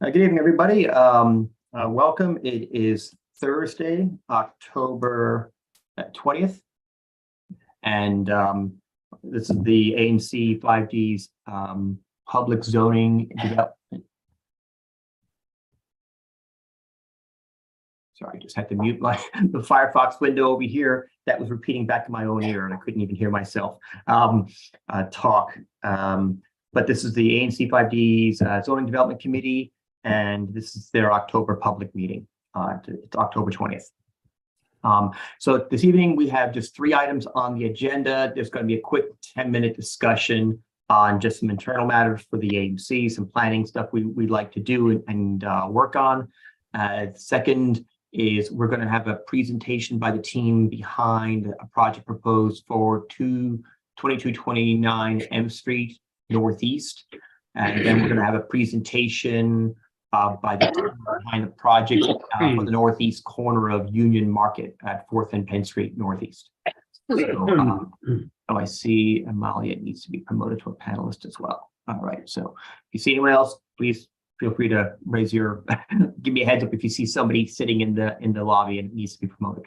Good evening, everybody. Welcome. It is Thursday, October 20th, and this is the ANC 5D's public zoning development. Sorry, I just had to mute the Firefox window over here that was repeating back in my own ear, and I couldn't even hear myself talk. But this is the ANC 5D's Zoning Development Committee, and this is their October public meeting. It's October 20th. So this evening we have just 3 items on the agenda. There's going to be a quick 10-minute discussion on just some internal matters for the ANC, some planning stuff we'd like to do and work on. Second is we're going to have a presentation by the team behind a project proposed for 2229 M Street Northeast. And then we're going to have a presentation by the team behind the project for the northeast corner of Union Market at 4th and Penn Street Northeast. So, I see Amalia needs to be promoted to a panelist as well. All right. So if you see anyone else, please feel free to raise your, give me a heads up if you see somebody sitting in the lobby and needs to be promoted.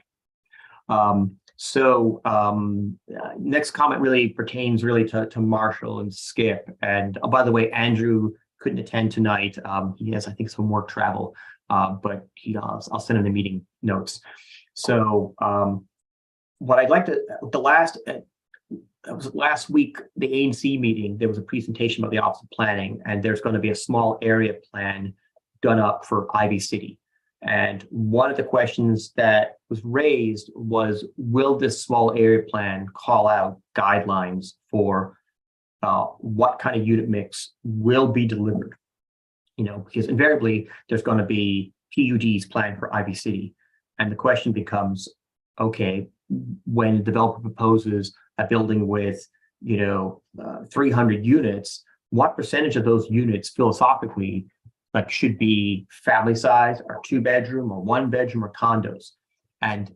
Next comment really pertains to Marshall and Skip. And by the way, Andrew couldn't attend tonight. He has, I think, some work travel, but I'll send him the meeting notes. So what I'd like to, last week, the ANC meeting, there was a presentation by the Office of Planning, and there's going to be a small area plan done up for Ivy City. And one of the questions that was raised was, will this small area plan call out guidelines for what kind of unit mix will be delivered? Because invariably there's going to be PUDs planned for Ivy City. And the question becomes, okay, when the developer proposes a building with, 300 units, what percentage of those units philosophically should be family size or 2-bedroom or 1-bedroom or condos? And,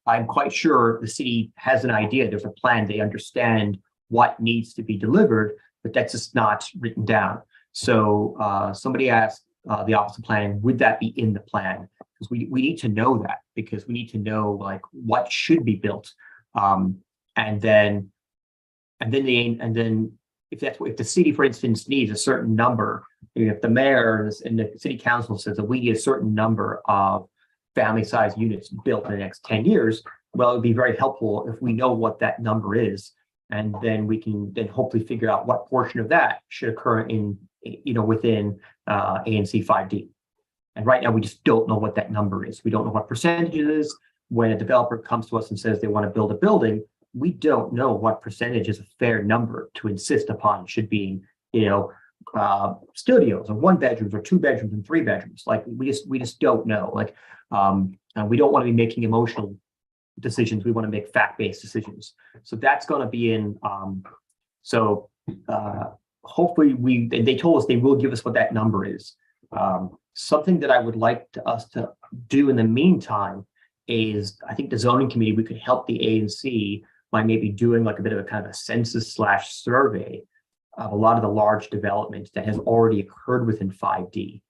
I'm quite sure the city has an idea. There's a plan. They understand what needs to be delivered, but that's just not written down. So somebody asked the Office of Planning, would that be in the plan? Because we need to know that, because we need to know what should be built. And then if the city, for instance, needs a certain number, if the mayor and the city council says that we need a certain number of family size units built in the next 10 years, well, it would be very helpful if we know what that number is. And then we can then hopefully figure out what portion of that should occur within ANC 5D. And right now we just don't know what that number is. We don't know what percentage it is. When a developer comes to us and says they want to build a building, we don't know what percentage is a fair number to insist upon should be, studios or 1-bedrooms or 2-bedrooms and 3-bedrooms. We just don't know. We don't want to be making emotional decisions. We want to make fact-based decisions. So that's going to be in. Hopefully they told us they will give us what that number is. Something that I would like us to do in the meantime is, I think the zoning committee, we could help the ANC by maybe doing a bit of a kind of a census/survey of a lot of the large development that has already occurred within 5D.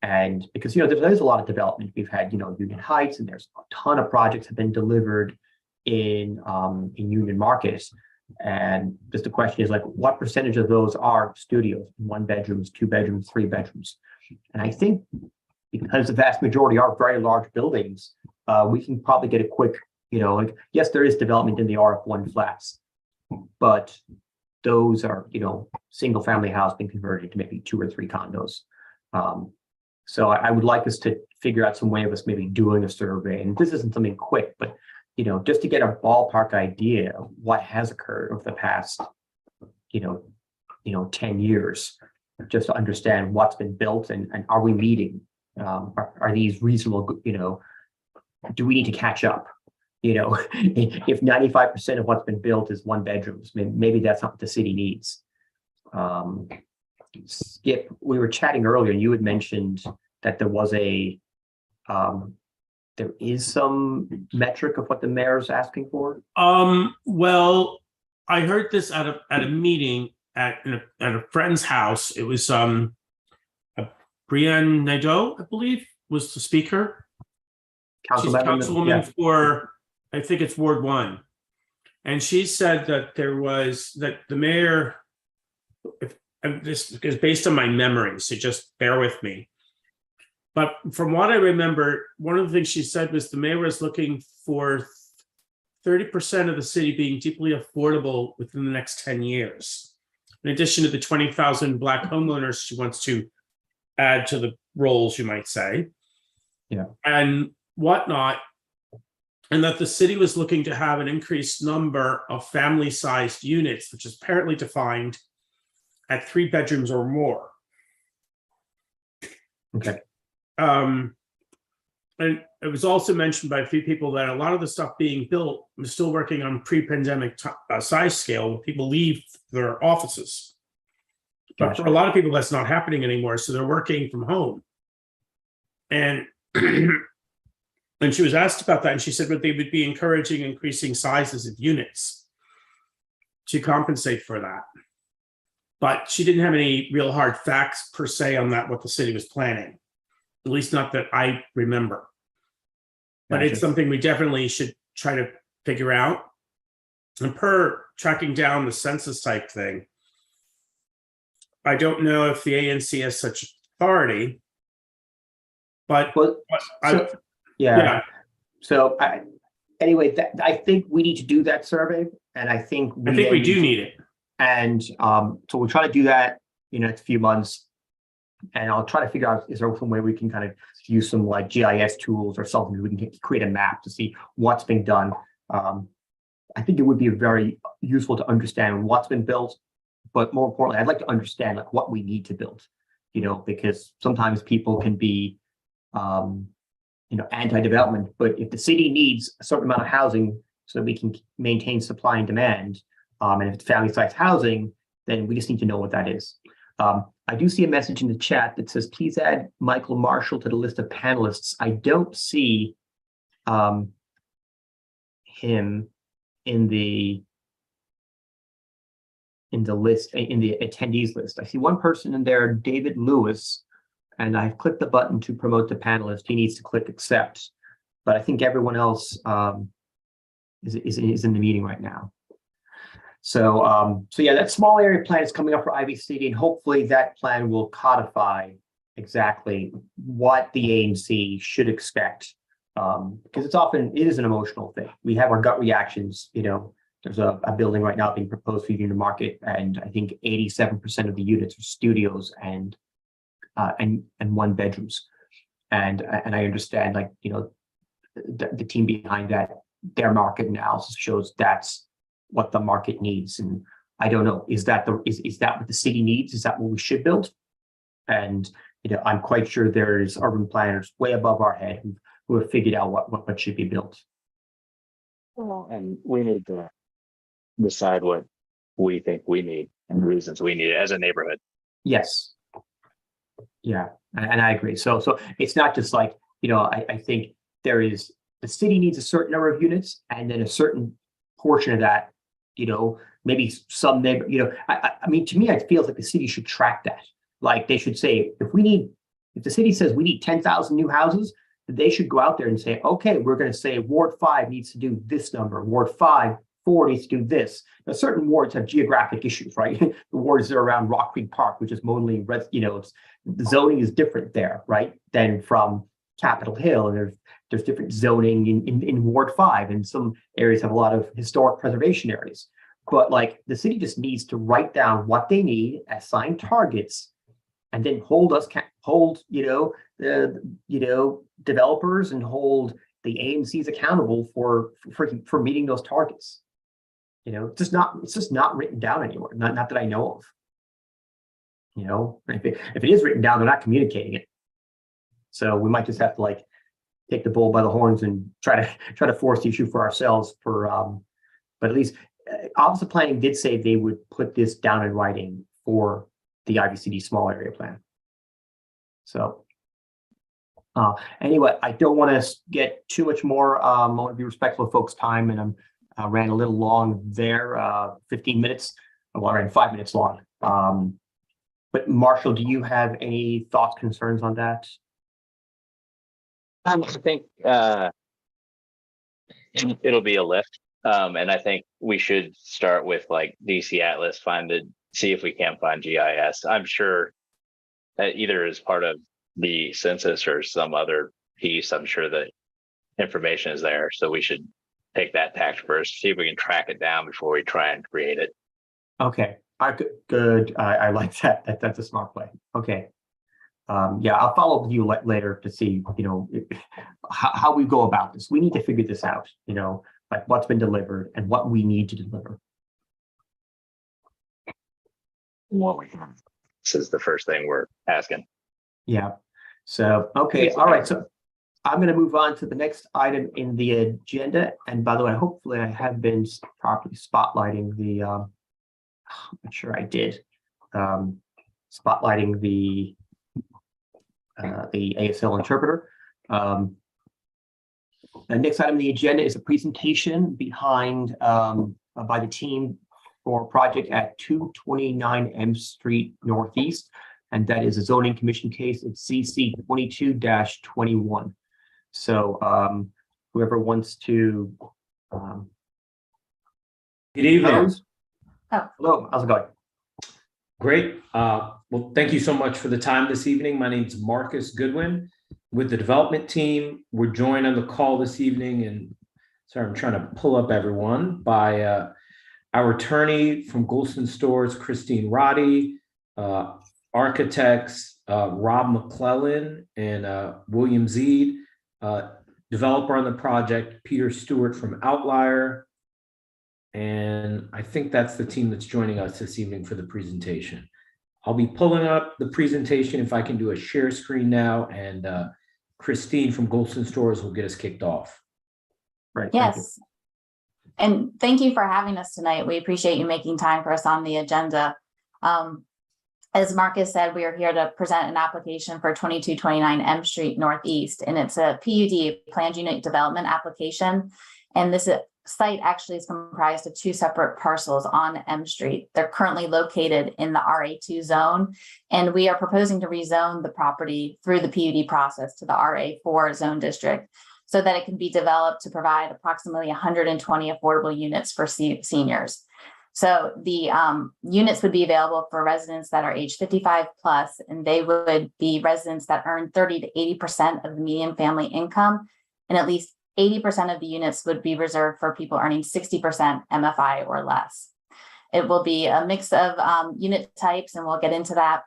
And because, there's a lot of development. We've had, Union Heights, and there's a ton of projects have been delivered in Union Market. And just the question is what percentage of those are studios, 1-bedrooms, 2-bedrooms, 3-bedrooms? And I think because the vast majority are very large buildings, we can probably get a quick, yes, there is development in the RF1 flats, but those are, single family house being converted to maybe 2 or 3 condos. So I would like us to figure out some way of us maybe doing a survey. And this isn't something quick, but, just to get a ballpark idea of what has occurred over the past, 10 years, just to understand what's been built and are we meeting? Are these reasonable, do we need to catch up? If 95% of what's been built is 1-bedrooms, maybe that's not what the city needs. Skip, we were chatting earlier, and you had mentioned that there was there is some metric of what the mayor's asking for. Well, I heard this at a meeting at a friend's house. It was Brianne Nadeau, I believe, was the speaker. She's councilwoman yeah. for, I think it's Ward 1. And she said that that the mayor, this is based on my memory, so just bear with me. But from what I remember, one of the things she said was the mayor was looking for 30% of the city being deeply affordable within the next 10 years. In addition to the 20,000 Black homeowners she wants to add to the rolls, you might say. Yeah. And whatnot. And that the city was looking to have an increased number of family-sized units, which is apparently defined at 3 bedrooms or more. Okay. And it was also mentioned by a few people that a lot of the stuff being built was still working on pre-pandemic size scale. People leave their offices. But for a lot of people, that's not happening anymore. So they're working from home. And and she was asked about that, and she said that they would be encouraging increasing sizes of units to compensate for that. But she didn't have any real hard facts per se on that, what the city was planning, at least not that I remember. But it's something we definitely should try to figure out. And per tracking down the census type thing, I don't know if the ANC has such authority, but yeah. So anyway, I think we need to do that survey, and I think we do need it. And so we'll try to do that in the next few months, and I'll try to figure out, is there some way we can kind of use some like GIS tools or something, we can create a map to see what's being done. I think it would be very useful to understand what's been built, but more importantly, I'd like to understand like what we need to build, because sometimes people can be anti-development, but if the city needs a certain amount of housing so that we can maintain supply and demand, and if it's family-sized housing, then we just need to know what that is. I do see a message in the chat that says, please add Michael Marshall to the list of panelists. I don't see him in the list, in the attendees list. I see one person in there, David Lewis, and I've clicked the button to promote the panelist. He needs to click accept, but I think everyone else is in the meeting right now. So yeah, that small area plan is coming up for Ivy City, and hopefully that plan will codify exactly what the ANC should expect, because it is an emotional thing. We have our gut reactions. There's a building right now being proposed for unit market, and I think 87% of the units are studios and 1 bedrooms, and I understand, like, the team behind that, their market analysis shows that's what the market needs. And I don't know, is that what the city needs? Is that what we should build? And I'm quite sure there's urban planners way above our head who have figured out what should be built. Well, and we need to decide what we think we need and the reasons we need it as a neighborhood. Yes. Yeah, and I agree. So it's not just like, I think the city needs a certain number of units, and then a certain portion of that, maybe some neighbor, I mean, to me, it feels like the city should track that. Like, they should say, if the city says we need 10,000 new houses, they should go out there and say, okay, we're going to say Ward 5 needs to do this number, Ward 4 needs to do this. Now, certain wards have geographic issues, right? The wards that are around Rock Creek Park, which is mostly, the zoning is different there, right, than from Capitol Hill. And there's different zoning in Ward 5, and some areas have a lot of historic preservation areas. But like, the city just needs to write down what they need, assign targets, and then hold developers and hold the AMCs accountable for meeting those targets. It's just not written down anywhere. Not that I know of. If it is written down, they're not communicating it. So we might just have to like take the bull by the horns and try to force the issue for ourselves. But at least Office of Planning did say they would put this down in writing for the IVCD small area plan. So anyway, I don't want to get too much more. I want to be respectful of folks' time, and I ran a little long there, 15 minutes. Well, I ran 5 minutes long. But Marshall, do you have any thoughts, concerns on that? I think it'll be a lift. And I think we should start with like DC Atlas, see if we can find GIS. I'm sure that either as part of the census or some other piece, I'm sure that information is there. So we should take that tack first, see if we can track it down before we try and create it. Okay, good. I like that. That's a smart play. Okay. Yeah, I'll follow up with you later to see, how we go about this. We need to figure this out, like what's been delivered and what we need to deliver. This is the first thing we're asking. Yeah. So, okay. All right. So I'm going to move on to the next item in the agenda. And by the way, hopefully I have been properly spotlighting I'm not sure I did. Spotlighting the ASL interpreter. The next item on the agenda is a presentation by the team for a project at 229 M Street Northeast, and that is a zoning commission case. It's CC 22-21. So whoever wants to. Good evening. Hello, how's it going? Great. Well, thank you so much for the time this evening. My name is Marcus Goodwin with the development team. We're joined on the call this evening, and sorry, I'm trying to pull up everyone, by our attorney from Golston Stores, Christine Roddy, architects, Rob McClellan and William Zeed, developer on the project, Peter Stewart from Outlier. And I think that's the team that's joining us this evening for the presentation. I'll be pulling up the presentation if I can do a share screen now, and Christine from Golston Stores will get us kicked off. Right. Yes. And thank you for having us tonight. We appreciate you making time for us on the agenda. As Marcus said, we are here to present an application for 2229 M Street Northeast, and it's a PUD, planned unit development application. And this site actually is comprised of two separate parcels on M Street. They're currently located in the RA2 zone, and we are proposing to rezone the property through the PUD process to the RA4 zone district so that it can be developed to provide approximately 120 affordable units for seniors. So the units would be available for residents that are age 55 plus, and they would be residents that earn 30 to 80% of the median family income, and at least 80% of the units would be reserved for people earning 60% MFI or less. It will be a mix of unit types, and we'll get into that.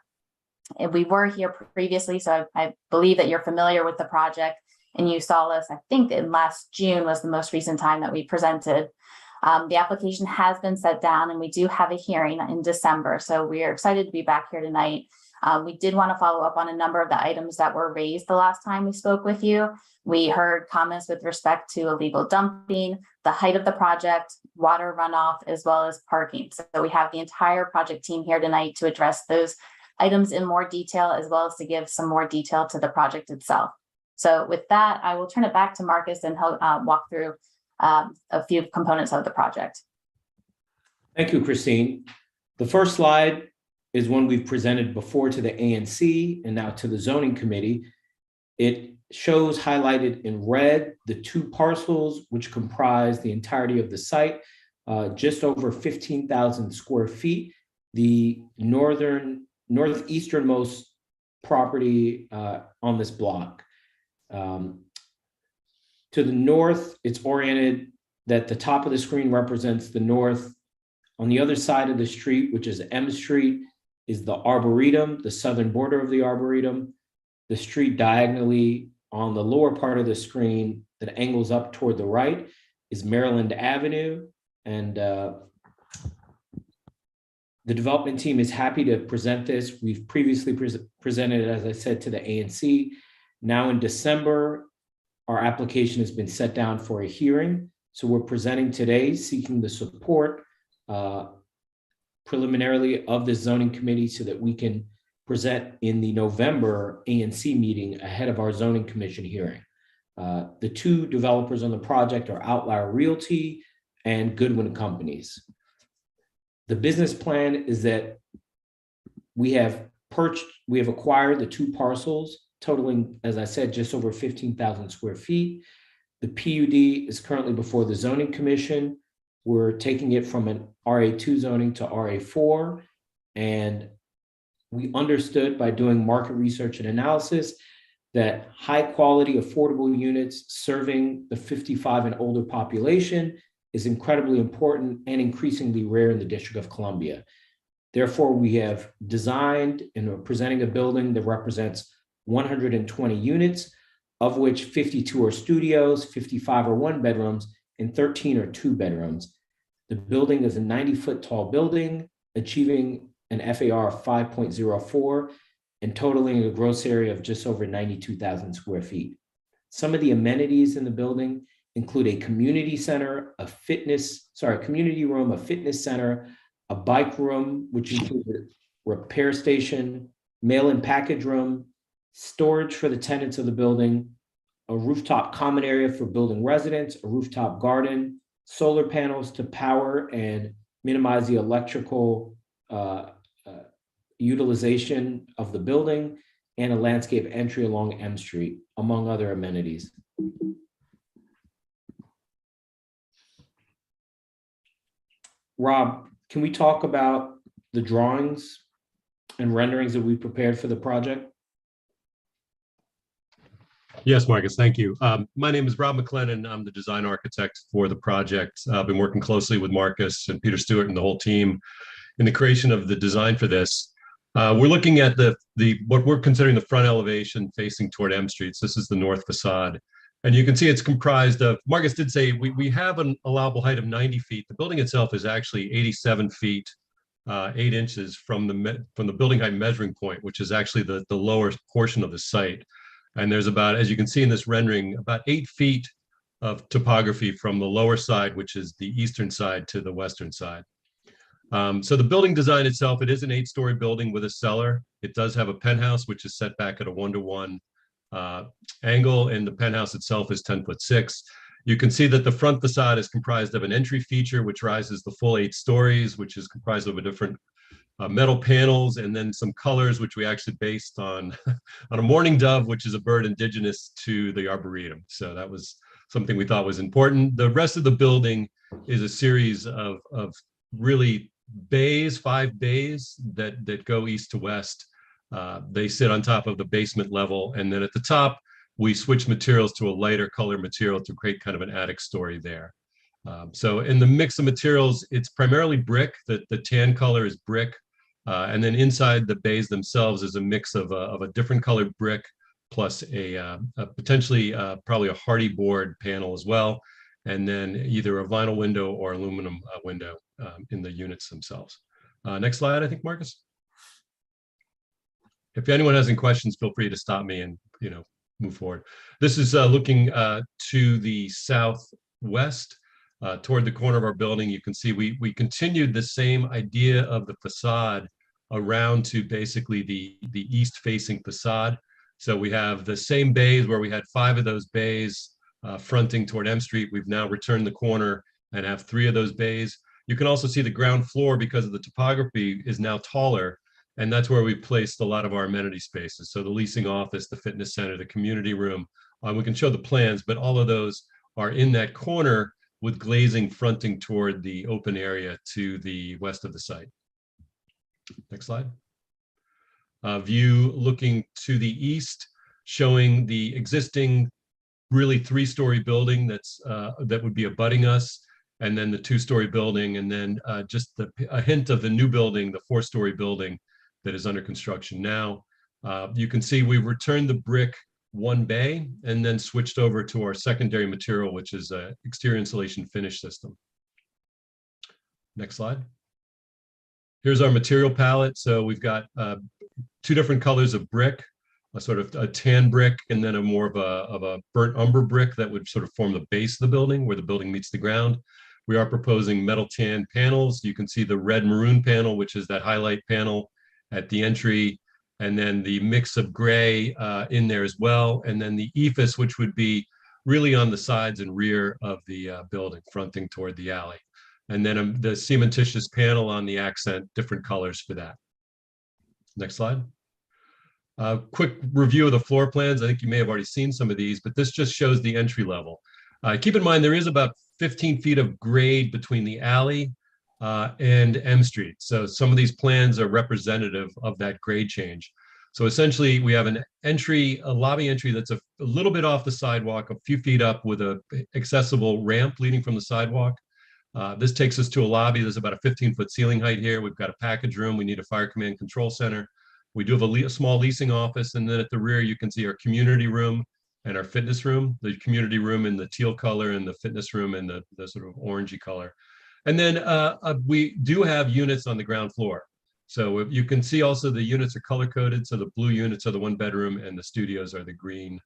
And we were here previously, so I believe that you're familiar with the project, and you saw us, I think in last June was the most recent time that we presented. The application has been set down, and we do have a hearing in December. So we are excited to be back here tonight. We did want to follow up on a number of the items that were raised the last time we spoke with you. We heard comments with respect to illegal dumping, the height of the project, water runoff, as well as parking. So we have the entire project team here tonight to address those items in more detail, as well as to give some more detail to the project itself. So with that, I will turn it back to Marcus, and he'll walk through a few components of the project. Thank you, Christine. The first slide is one we've presented before to the ANC and now to the zoning committee. It shows highlighted in red the two parcels which comprise the entirety of the site, just over 15,000 square feet. The northeasternmost property on this block. To the north, it's oriented that the top of the screen represents the north. On the other side of the street, which is M Street, is the Arboretum, the southern border of the Arboretum. The street diagonally on the lower part of the screen that angles up toward the right is Maryland Avenue. And the development team is happy to present this. We've previously presented it, as I said, to the ANC. Now in December, our application has been set down for a hearing. So we're presenting today, seeking the support preliminarily of the zoning committee so that we can present in the November ANC meeting ahead of our zoning commission hearing. The two developers on the project are Outlier Realty and Goodwin Companies. The business plan is that we have we have acquired the 2 parcels totaling, as I said, just over 15,000 square feet. The PUD is currently before the zoning commission. We're taking it from an RA2 zoning to RA4. And we understood by doing market research and analysis that high quality, affordable units serving the 55 and older population is incredibly important and increasingly rare in the District of Columbia. Therefore, we have designed and are presenting a building that represents 120 units, of which 52 are studios, 55 are 1 bedrooms, and 13 are 2 bedrooms. The building is a 90-foot tall building, achieving an FAR of 5.04 and totaling a gross area of just over 92,000 square feet. Some of the amenities in the building include a community center, community room, a fitness center, a bike room, which includes a repair station, mail and package room, storage for the tenants of the building, a rooftop common area for building residents, a rooftop garden, solar panels to power and minimize the electrical utilization of the building, and a landscape entry along M Street, among other amenities. Rob, can we talk about the drawings and renderings that we prepared for the project? Yes, Marcus, thank you. My name is Rob McLennan. I'm the design architect for the project. I've been working closely with Marcus and Peter Stewart and the whole team in the creation of the design for this. We're looking at what we're considering the front elevation facing toward M Street. So this is the north facade. And you can see it's comprised of, Marcus did say, we have an allowable height of 90 feet. The building itself is actually 87 feet, 8 inches from the building height measuring point, which is actually the lower portion of the site. And there's about, as you can see in this rendering, about 8 feet of topography from the lower side, which is the eastern side, to the western side. So the building design itself, it is an 8-story building with a cellar. It does have a penthouse, which is set back at a 1-to-1 angle, and the penthouse itself is 10'6". You can see that the front facade is comprised of an entry feature, which rises the full 8 stories, which is comprised of a different metal panels, and then some colors, which we actually based on on a mourning dove, which is a bird indigenous to the Arboretum. So that was something we thought was important. The rest of the building is a series of really bays, 5 bays that go east to west. They sit on top of the basement level, and then at the top we switch materials to a lighter color material to create kind of an attic story there. So in the mix of materials, it's primarily brick. The tan color is brick, and then inside the bays themselves is a mix of a different colored brick plus a potentially probably a hardy board panel as well, and then either a vinyl window or aluminum window in the units themselves. Next slide, I think, Marcus. If anyone has any questions, feel free to stop me and move forward. This is looking to the southwest. Toward the corner of our building, you can see we continued the same idea of the facade around to basically the east-facing facade. So we have the same bays where we had 5 of those bays fronting toward M Street. We've now returned the corner and have 3 of those bays. You can also see the ground floor, because of the topography, is now taller, and that's where we placed a lot of our amenity spaces. So the leasing office, the fitness center, the community room. We can show the plans, but all of those are in that corner, with glazing fronting toward the open area to the west of the site. Next slide. View looking to the east, showing the existing really 3-story building that would be abutting us, and then the 2-story building, and then just a hint of the new building, the 4-story building that is under construction now. You can see we've returned the brick 1 bay and then switched over to our secondary material, which is an exterior insulation finish system. Next slide. Here's our material palette. So we've got 2 different colors of brick, a sort of a tan brick, and then a more of a burnt umber brick that would sort of form the base of the building, where the building meets the ground. We are proposing metal tan panels. You can see the red maroon panel, which is that highlight panel at the entry, and then the mix of gray in there as well, and then the ephes, which would be really on the sides and rear of the building, fronting toward the alley. And then the cementitious panel on the accent, different colors for that. Next slide. Quick review of the floor plans. I think you may have already seen some of these, but this just shows the entry level. Keep in mind, there is about 15 feet of grade between the alley and M Street. So some of these plans are representative of that grade change. So essentially, we have an entry, a lobby entry that's a little bit off the sidewalk, a few feet up with a accessible ramp leading from the sidewalk. This takes us to a lobby. There's about a 15-foot ceiling height here. We've got a package room. We need a fire command control center. We do have a small leasing office. And then at the rear, you can see our community room and our fitness room, the community room in the teal color and the fitness room in the sort of orangey color. And then we do have units on the ground floor. So you can see also the units are color coded. So the blue units are the 1-bedroom and the studios are the green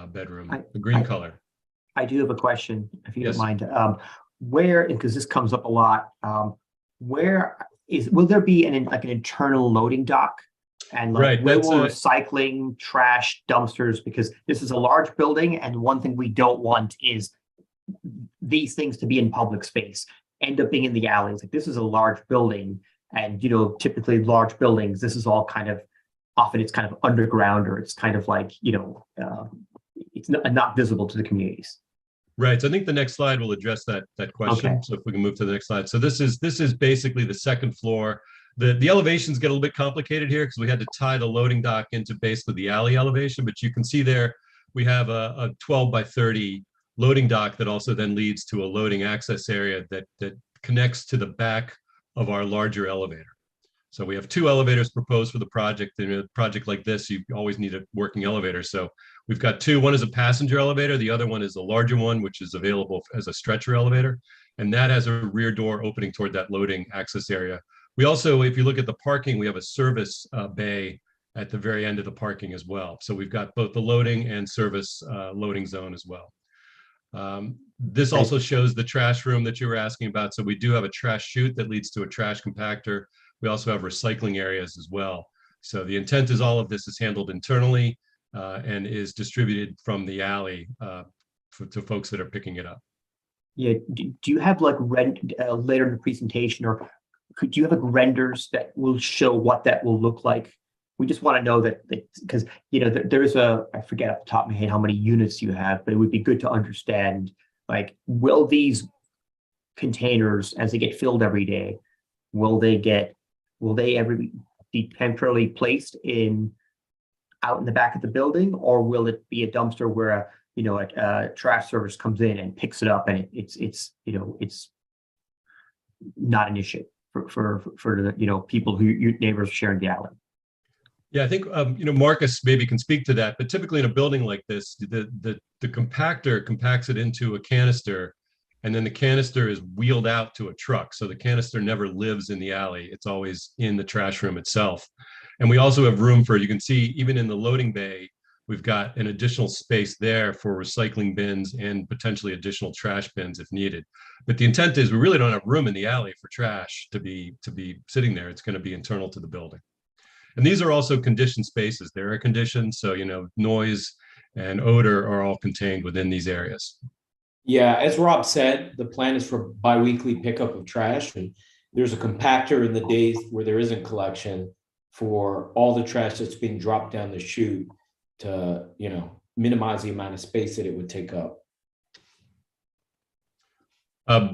bedroom, the green color. I do have a question, if you Yes. don't mind. Where, because this comes up a lot, will there be an internal loading dock? And like, Right, where that's will a- recycling, trash, dumpsters, because this is a large building, and one thing we don't want is these things to be in public space, end up being in the alleys. Like, this is a large building, and typically large buildings, this is all often it's kind of underground, or it's kind of like, it's not visible to the communities. Right. So I think the next slide will address that question. Okay. So if we can move to the next slide. So this is basically the second floor. The elevations get a little bit complicated here because we had to tie the loading dock into basically the alley elevation, but you can see there we have a 12 by 30 loading dock that also then leads to a loading access area that connects to the back of our larger elevator. So we have 2 elevators proposed for the project. In a project like this, you always need a working elevator. So we've got 2. One is a passenger elevator. The other one is a larger one, which is available as a stretcher elevator. And that has a rear door opening toward that loading access area. We also, if you look at the parking, we have a service bay at the very end of the parking as well. So we've got both the loading and service loading zone as well. This also shows the trash room that you were asking about. So we do have a trash chute that leads to a trash compactor. We also have recycling areas as well. So the intent is all of this is handled internally and is distributed from the alley to folks that are picking it up. Yeah. Do you have like later in the presentation, or could you have like renders that will show what that will look like? We just want to know that, because there's I forget off the top of my head how many units you have, but it would be good to understand, like, will these containers, as they get filled every day, will they ever be temporarily placed out in the back of the building, or will it be a dumpster where a trash service comes in and picks it up, and it's not an issue for the people who your neighbors are sharing the alley? Yeah, I think Marcus maybe can speak to that, but typically in a building like this, the compactor compacts it into a canister, and then the canister is wheeled out to a truck. So the canister never lives in the alley. It's always in the trash room itself. And we also have room for, you can see even in the loading bay, we've got an additional space there for recycling bins and potentially additional trash bins if needed. But the intent is we really don't have room in the alley for trash to be sitting there. It's going to be internal to the building. And these are also conditioned spaces. They're air conditioned, so noise and odor are all contained within these areas. Yeah, as Rob said, the plan is for biweekly pickup of trash, and there's a compactor in the days where there isn't collection for all the trash that's being dropped down the chute to, minimize the amount of space that it would take up.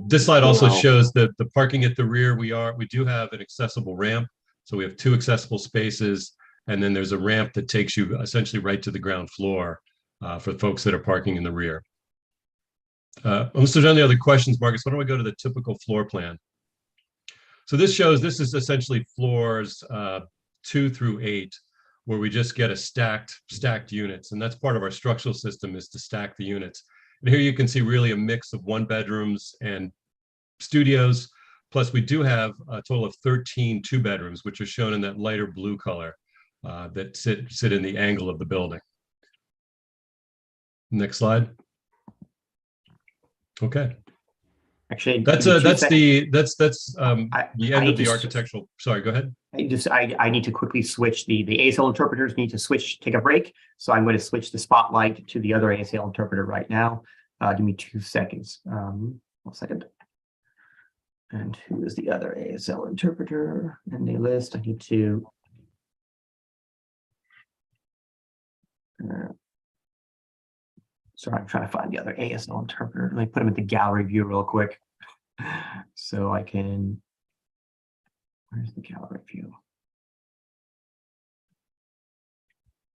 This slide also shows the parking at the rear. We do have an accessible ramp. So we have 2 accessible spaces, and then there's a ramp that takes you essentially right to the ground floor for folks that are parking in the rear. Unless there's any other questions, Marcus, why don't we go to the typical floor plan? So this is essentially floors 2 through 8, where we just get a stacked units. And that's part of our structural system, is to stack the units. And here you can see really a mix of 1-bedrooms and studios. Plus, we do have a total of 13 2-bedrooms, which are shown in that lighter blue color that sit in the angle of the building. Next slide. Okay. Actually, That's the end of the just- architectural. Sorry, go ahead. I need to quickly switch the ASL interpreters need to take a break. So I'm going to switch the spotlight to the other ASL interpreter right now. Give me 2 seconds. 1 second. And who is the other ASL interpreter in the list? I need to. Sorry, I'm trying to find the other ASL interpreter. Let me put them into gallery view real quick. So I can, where's the gallery view?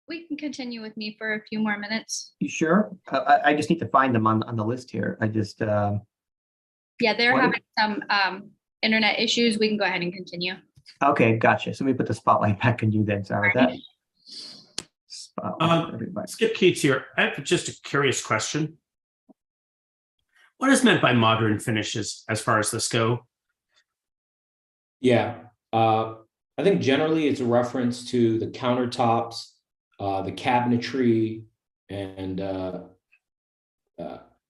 We can continue with me for a few more minutes. You sure? I just need to find them on the list here. I just, Yeah, they're What- having some internet issues. We can go ahead and continue. okay, gotcha. So let me put the spotlight back on you then. Sorry about that. Spotlight for everybody. Skip Keats here. I have just a curious question. What is meant by modern finishes as far as this go? Yeah, I think generally it's a reference to the countertops, the cabinetry, and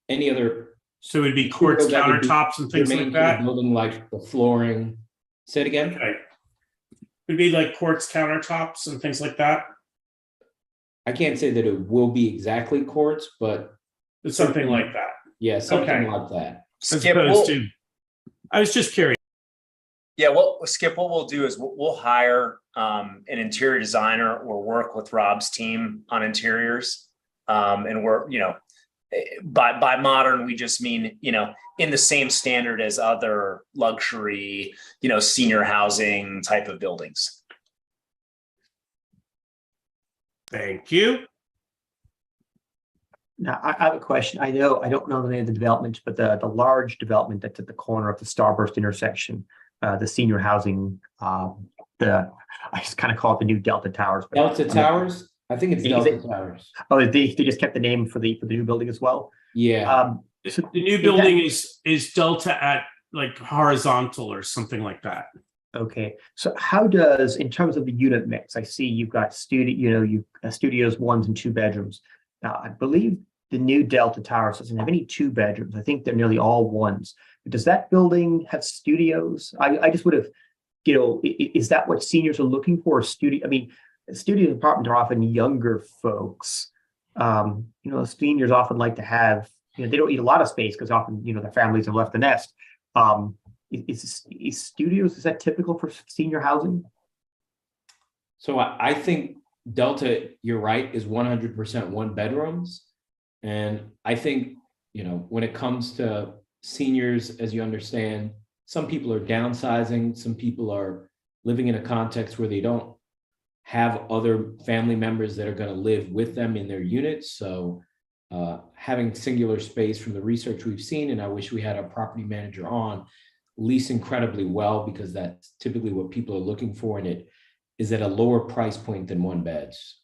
any other So it would be quartz That would be countertops and things germane like to the that? building, like the flooring. Say it again. Okay. It'd be like quartz countertops and things like that? I can't say that it will be exactly quartz, but It's something like that. yeah, something Okay. like that. As Skip, opposed to, I was just curious. yeah, Skip, what we'll do is we'll hire an interior designer or work with Rob's team on interiors. And we're, by modern, we just mean, in the same standard as other luxury, senior housing type of buildings. Thank you. Now, I have a question. I don't know the name of the development, but the large development that's at the corner of the Starburst intersection, the senior housing, I just kind of call it the new Delta Towers. but- Delta Towers? I think it's Is Delta it- Towers. Oh, they just kept the name for the new building as well? Yeah, So The new building is Delta at like horizontal or something like that. okay, so how does, in terms of the unit mix, I see you've got studios, 1s and 2 bedrooms. Now, I believe the new Delta Towers doesn't have any 2 bedrooms. I think they're nearly all 1s. Does that building have studios? I just would have, is that what seniors are looking for? A studio? I mean, studio apartments are often younger folks. Seniors often like to have, they don't need a lot of space because often, their families have left the nest. Is studios, is that typical for senior housing? so I think Delta, you're right, is 100% 1 bedrooms. And I think, when it comes to seniors, as you understand, some people are downsizing, some people are living in a context where they don't have other family members that are going to live with them in their units. So having singular space, from the research we've seen, and I wish we had a property manager on, lease incredibly well, because that's typically what people are looking for, and it is at a lower price point than 1 beds.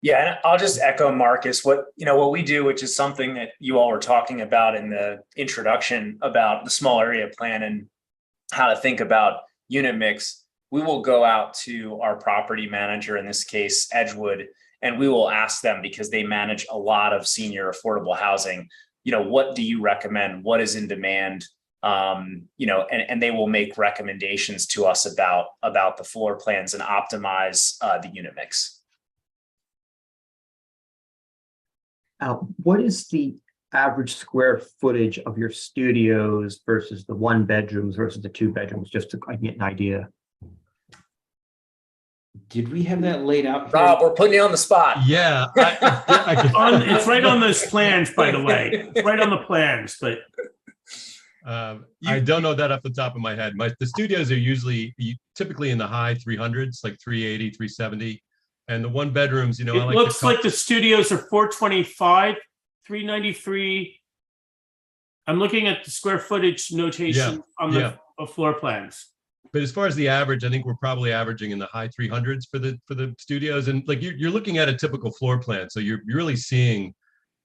Yeah, and I'll just echo Marcus, what we do, which is something that you all were talking about in the introduction about the small area plan and how to think about unit mix. We will go out to our property manager, in this case, Edgewood, and we will ask them, because they manage a lot of senior affordable housing, what do you recommend? What is in demand? And they will make recommendations to us about the floor plans and optimize the unit mix. What is the average square footage of your studios versus the 1 bedrooms versus the 2 bedrooms, just to get an idea? Did we have that laid out? here? Rob, we're putting you on the spot. Yeah. It's right on those plans, by the way. It's right on the plans, but I don't know that off the top of my head. The studios are typically in the high 300s, like 380, 370. And the 1 bedrooms, it looks like the studios are 425, 393. I'm looking at the square footage notation on the floor plans. But as far as the average, I think we're probably averaging in the high 300s for the studios. And like you're looking at a typical floor plan. So you're really seeing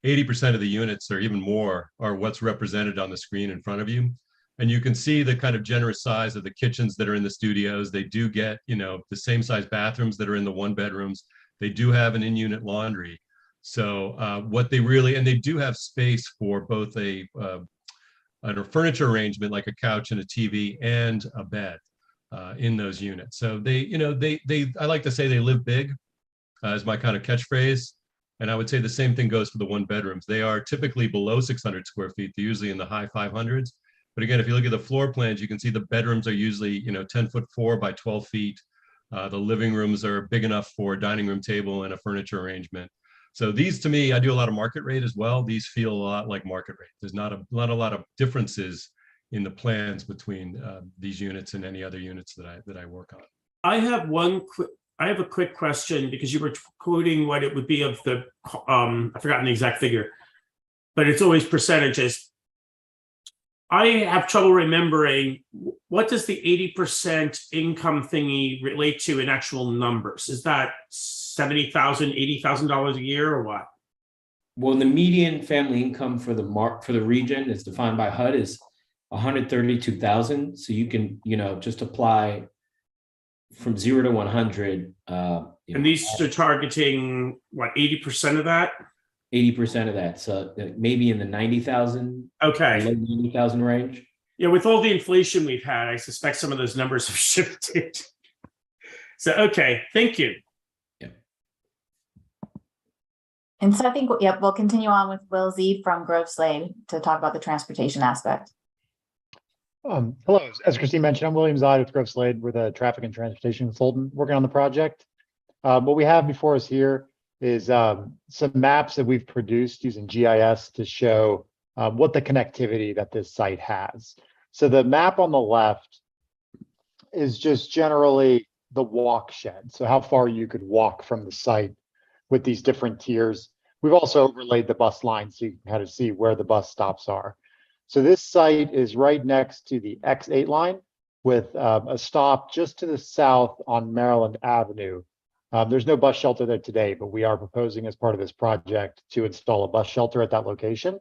80% of the units, or even more, are what's represented on the screen in front of you. And you can see the kind of generous size of the kitchens that are in the studios. They do get, the same size bathrooms that are in the 1 bedrooms. They do have an in-unit laundry. So and they do have space for both a furniture arrangement, like a couch and a TV and a bed in those units. So I like to say they live big, is my kind of catchphrase. And I would say the same thing goes for the 1 bedrooms. They are typically below 600 square feet. They're usually in the high 500s. But again, if you look at the floor plans, you can see the bedrooms are usually, 10'4" by 12 feet. The living rooms are big enough for a dining room table and a furniture arrangement. So these, to me, I do a lot of market rate as well. These feel a lot like market rate. There's not a lot of differences in the plans between these units and any other units that I work on. I have a quick question, because you were quoting what it would be of the, I've forgotten the exact figure, but it's always percentages. I have trouble remembering, what does the 80% income thingy relate to in actual numbers? Is that $70,000, $80,000 a year or what? Well, the median family income for the region is defined by HUD is 132,000. So you can, just apply from 0 to 100. And these are targeting what, 80% of that? 80% of that. So maybe in the 90,000. Okay. Low 90,000 range. Yeah, with all the inflation we've had, I suspect some of those numbers have shifted. So, okay, thank you. And so I think, we'll continue on with Will Z from Grove Slade to talk about the transportation aspect. Hello, as Christine mentioned, I'm William Zide with Grove Slade. We're the traffic and transportation consultant working on the project. What we have before us here is some maps that we've produced using GIS to show what the connectivity that this site has. So the map on the left is just generally the walk shed. So how far you could walk from the site with these different tiers. We've also overlaid the bus line so you can kind of see where the bus stops are. So this site is right next to the X8 line with a stop just to the south on Maryland Avenue. There's no bus shelter there today, but we are proposing as part of this project to install a bus shelter at that location.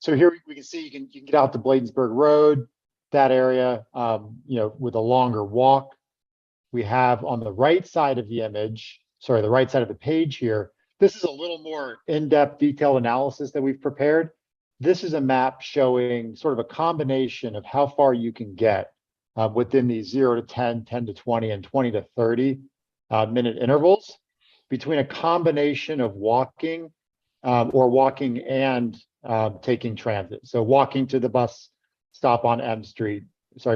So here we can see you can get out to Bladensburg Road, that area, with a longer walk. We have on the right side of the image, the right side of the page here, this is a little more in-depth detailed analysis that we've prepared. This is a map showing sort of a combination of how far you can get within these 0 to 10, 10 to 20, and 20 to 30 minute intervals between a combination of walking and taking transit. So walking to the bus stop on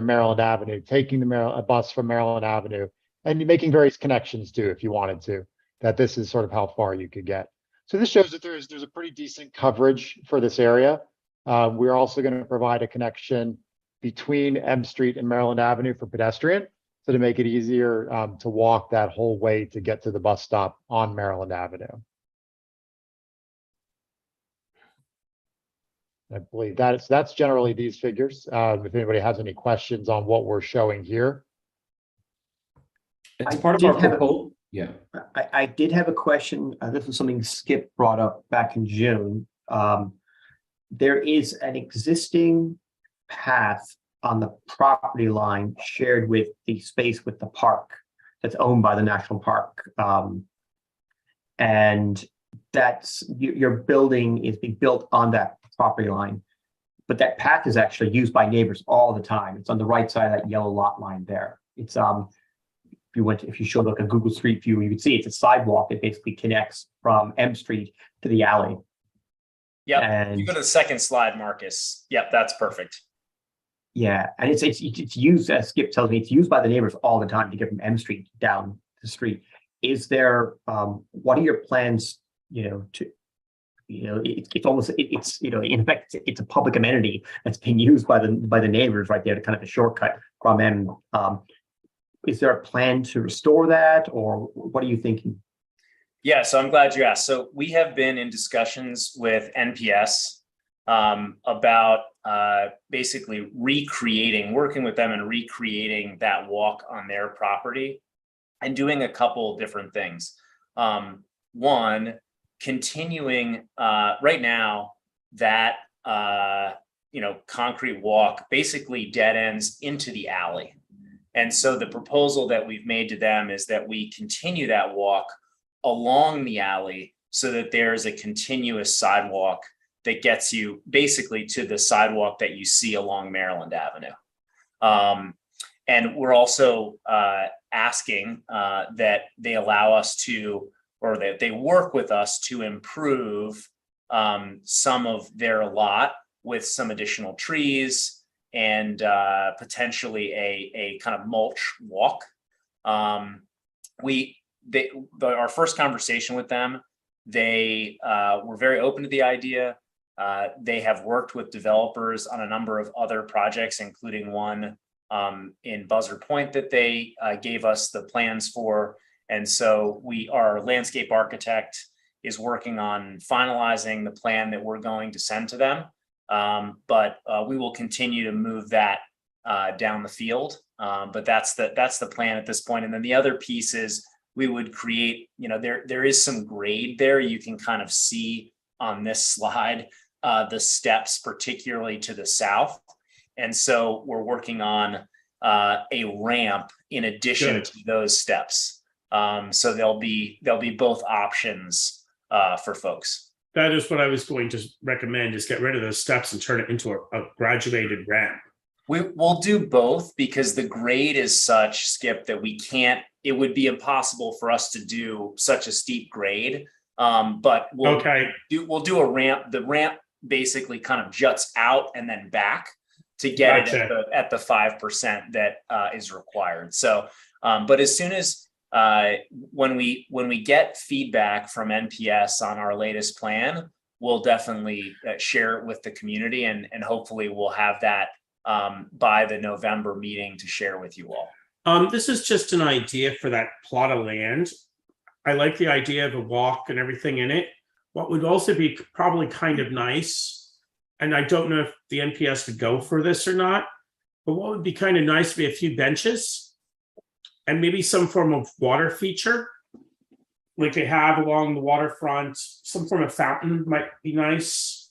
Maryland Avenue, taking a bus from Maryland Avenue, and making various connections too, if you wanted to, that this is sort of how far you could get. So this shows that there's a pretty decent coverage for this area. We're also going to provide a connection between M Street and Maryland Avenue for pedestrian. So to make it easier to walk that whole way to get to the bus stop on Maryland Avenue. I believe that's generally these figures. If anybody has any questions on what we're showing here. It's part of our proposal. Yeah. I did have a question. This was something Skip brought up back in June. There is an existing path on the property line shared with the space with the park that's owned by the national park. And that's your building is being built on that property line. But that path is actually used by neighbors all the time. It's on the right side of that yellow lot line there. It's if you showed like a Google Street View, you could see it's a sidewalk that basically connects from M Street to the alley. Yep. And you go to the second slide, Marcus. Yep, that's perfect. Yeah, and it's used, as Skip tells me, it's used by the neighbors all the time to get from M Street down the street. Is there what are your plans? It's almost in fact it's a public amenity that's being used by the neighbors right there to kind of a shortcut from M. Is there a plan to restore that, or what are you thinking? Yeah, so I'm glad you asked. So we have been in discussions with NPS about basically working with them and recreating that walk on their property and doing a couple different things. One, continuing right now that concrete walk basically dead ends into the alley. And so the proposal that we've made to them is that we continue that walk along the alley so that there's a continuous sidewalk that gets you basically to the sidewalk that you see along Maryland Avenue. And we're also asking that they allow us to, or that they work with us to improve some of their lot with some additional trees and potentially a kind of mulch walk Our first conversation with them, they were very open to the idea. They have worked with developers on a number of other projects, including one in Buzzard Point that they gave us the plans for. And so our landscape architect is working on finalizing the plan that we're going to send to them. But we will continue to move that down the field. But that's the plan at this point. And then the other piece is we would create, there is some grade there. You can kind of see on this slide the steps, particularly to the south. And so we're working on a ramp in addition to those steps. So there'll be both options for folks. That is what I was going to recommend, is get rid of those steps and turn it into a graduated ramp. We'll do both, because the grade is such, Skip, that it would be impossible for us to do such a steep grade. But we'll do a ramp. The ramp basically kind of juts out and then back to get it at the 5% that is required. So, but as soon as when we get feedback from NPS on our latest plan, we'll definitely share it with the community, and hopefully we'll have that by the November meeting to share with you all. This is just an idea for that plot of land. I like the idea of a walk and everything in it. What would also be probably kind of nice, and I don't know if the NPS would go for this or not, but what would be kind of nice would be a few benches and maybe some form of water feature like they have along the waterfront. Some form of fountain might be nice.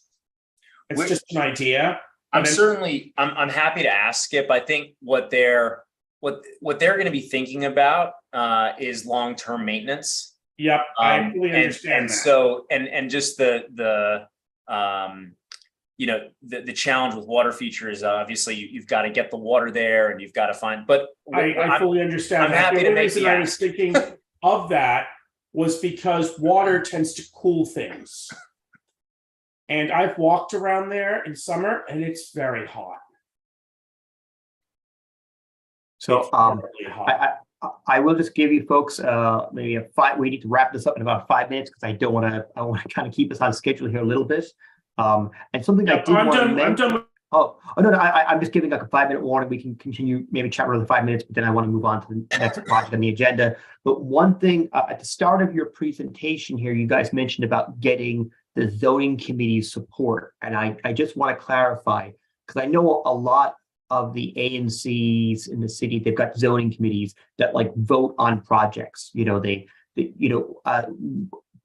It's just an idea. I'm happy to ask, Skip. I think what they're going to be thinking about is long-term maintenance. Yep, I fully understand and that. So just the challenge with water feature is obviously you've got to get the water there, and you've got to find. But I fully understand. I'm happy to make the I was thinking of that was because water tends to cool things. And I've walked around there in summer, and it's very hot. So I will just give you folks maybe we need to wrap this up in about 5 minutes, because I want to kind of keep us on schedule here a little bit. And something I did want to mention. I'm done. Oh no, I'm just giving like a 5-minute warning. We can continue, maybe chat for another 5 minutes, but then I want to move on to the next project on the agenda. But one thing at the start of your presentation here, you guys mentioned about getting the zoning committee's support. And I just want to clarify, because I know a lot of the ANCs in the city, they've got zoning committees that like vote on projects.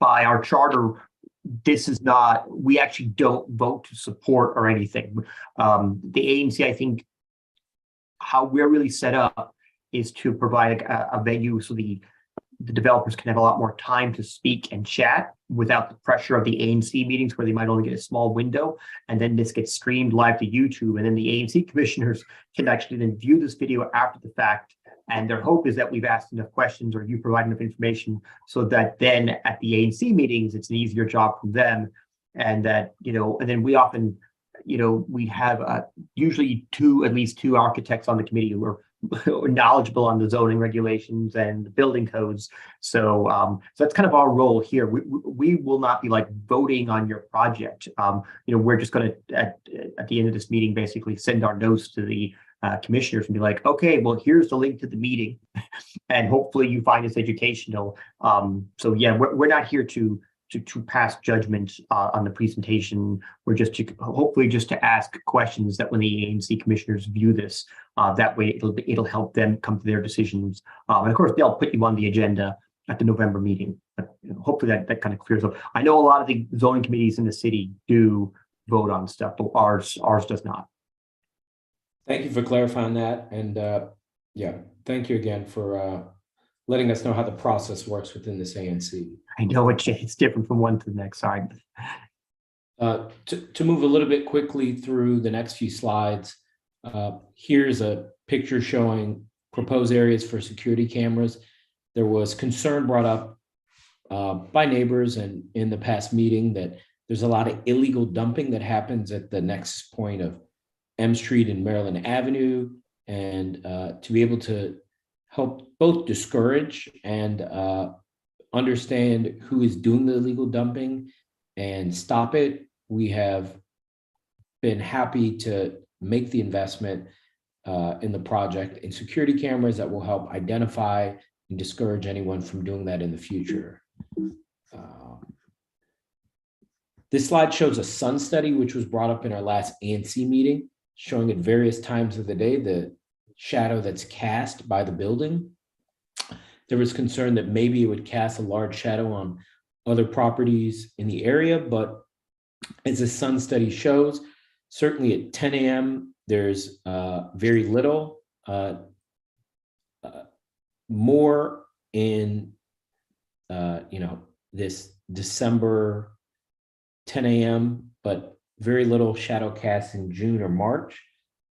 By our charter, this is not, we actually don't vote to support or anything. The ANC, I think, how we're really set up is to provide a venue so the developers can have a lot more time to speak and chat without the pressure of the ANC meetings, where they might only get a small window. And then this gets streamed live to YouTube. And then the ANC commissioners can actually then view this video after the fact. And their hope is that we've asked enough questions, or you provide enough information, so that then at the ANC meetings, it's an easier job for them. And that, and then we often, we have usually at least two architects on the committee who are knowledgeable on the zoning regulations and the building codes. So that's kind of our role here. We will not be like voting on your project. We're just going to, at the end of this meeting, basically send our notes to the commissioners and be like, okay, well, here's the link to the meeting, and hopefully you find this educational. So yeah, we're not here to pass judgment on the presentation. We're just hopefully to ask questions that when the ANC commissioners view this, that way it'll help them come to their decisions. And of course, they'll put you on the agenda at the November meeting. But hopefully that kind of clears up. I know a lot of the zoning committees in the city do vote on stuff, but ours does not. Thank you for clarifying that. And thank you again for letting us know how the process works within this ANC. I know it's different from one to the next. Sorry. To move a little bit quickly through the next few slides, here's a picture showing proposed areas for security cameras. There was concern brought up by neighbors and in the past meeting that there's a lot of illegal dumping that happens at the next point of M Street and Maryland Avenue, and to be able to help both discourage and understand who is doing the illegal dumping and stop it, we have been happy to make the investment in the project in security cameras that will help identify and discourage anyone from doing that in the future. This slide shows a sun study, which was brought up in our last ANC meeting, showing at various times of the day the shadow that's cast by the building. There was concern that maybe it would cast a large shadow on other properties in the area, but as the sun study shows, certainly at 10 a.m., there's very little. More in, this December 10 a.m., but very little shadow cast in June or March.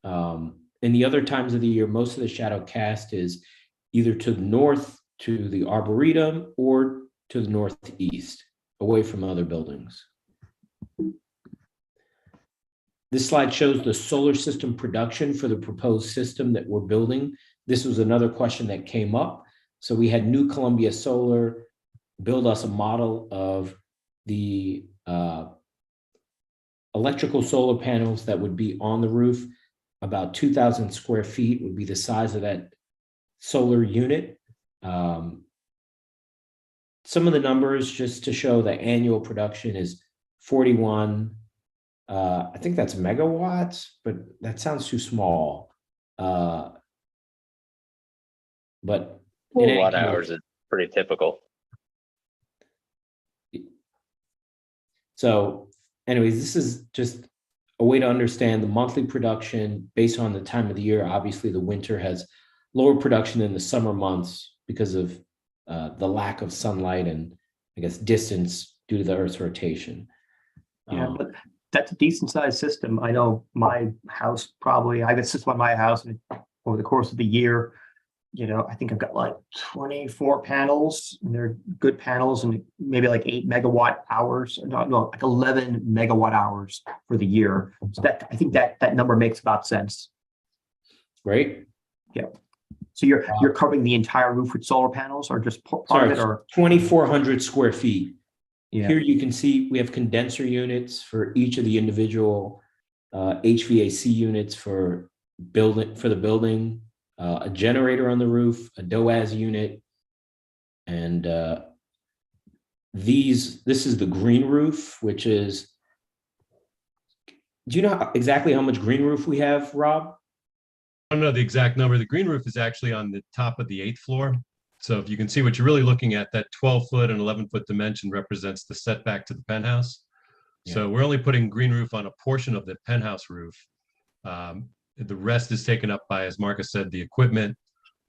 In the other times of the year, most of the shadow cast is either to the north, to the Arboretum, or to the northeast, away from other buildings. This slide shows the solar system production for the proposed system that we're building. This was another question that came up. So we had New Columbia Solar build us a model of the electrical solar panels that would be on the roof. About 2,000 square feet would be the size of that solar unit. Some of the numbers just to show the annual production is 41, I think that's megawatts, but that sounds too small. But Watt hours is pretty typical. So anyways, this is just a way to understand the monthly production based on the time of the year. Obviously, the winter has lower production than the summer months because of the lack of sunlight and, I guess, distance due to the Earth's rotation. Yeah, but that's a decent sized system. I know my house probably, I got a system on my house, and over the course of the year, I think I've got like 24 panels, and they're good panels, and maybe like 8 megawatt hours, no, like 11 megawatt hours for the year. So that, I think that number makes about sense. Right? Yeah. So you're covering the entire roof with solar panels, or just part of it, or 2,400 square feet. yeah. Here you can see we have condenser units for each of the individual HVAC units for the building, a generator on the roof, a DOAS unit, and this is the green roof, which is. Do you know exactly how much green roof we have, Rob? I don't know the exact number. The green roof is actually on the top of the 8th floor. So if you can see what you're really looking at, that 12-foot and 11-foot dimension represents the setback to the penthouse. Yeah. So we're only putting green roof on a portion of the penthouse roof. The rest is taken up by, as Marcus said, the equipment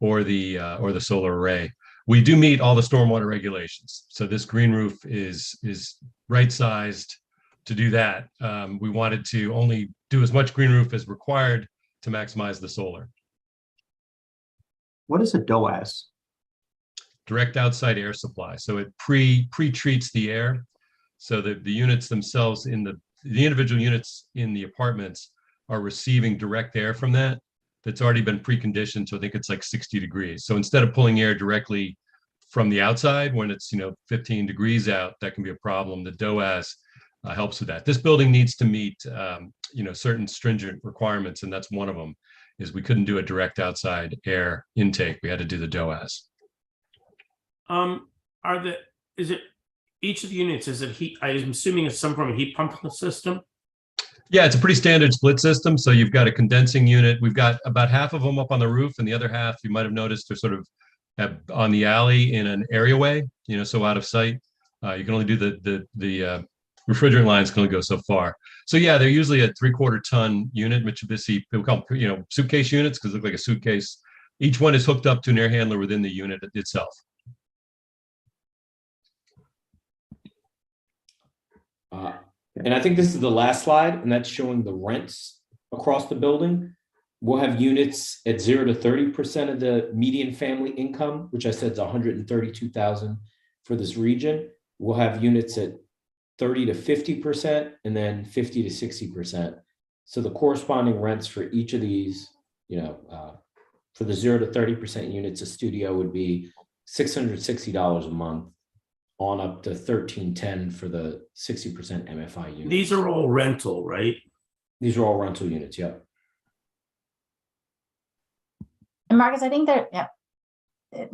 or the solar array. We do meet all the stormwater regulations. So this green roof is right-sized to do that. We wanted to only do as much green roof as required to maximize the solar. What is a DOAS? Direct outside air supply. So it pre-treats the air, so that the units themselves in the individual units in the apartments are receiving direct air from that's already been preconditioned. So I think it's like 60 degrees. So instead of pulling air directly from the outside when it's 15 degrees out, that can be a problem. The DOAS helps with that. This building needs to meet certain stringent requirements, and that's one of them. Is we couldn't do a direct outside air intake. We had to do the DOAS. Is it each of the units, is it heat? I'm assuming it's some form of heat pump system. Yeah, it's a pretty standard split system. So you've got a condensing unit. We've got about half of them up on the roof, and the other half, you might have noticed, they're sort of on the alley in an areaway, so out of sight. You can only do the refrigerant lines can only go so far. So yeah, they're usually a 3/4 ton unit, Mitsubishi, we call them, suitcase units because they look like a suitcase. Each one is hooked up to an air handler within the unit itself. And I think this is the last slide, and that's showing the rents across the building. We'll have units at 0 to 30% of the median family income, which I said is 132,000 for this region. We'll have units at 30 to 50%, and then 50 to 60%. So the corresponding rents for each of these, for the 0 to 30% units, a studio would be $660 a month, on up to $1,310 for the 60% MFI units. These are all rental, right? These are all rental units. Yep. And Marcus, I think yeah.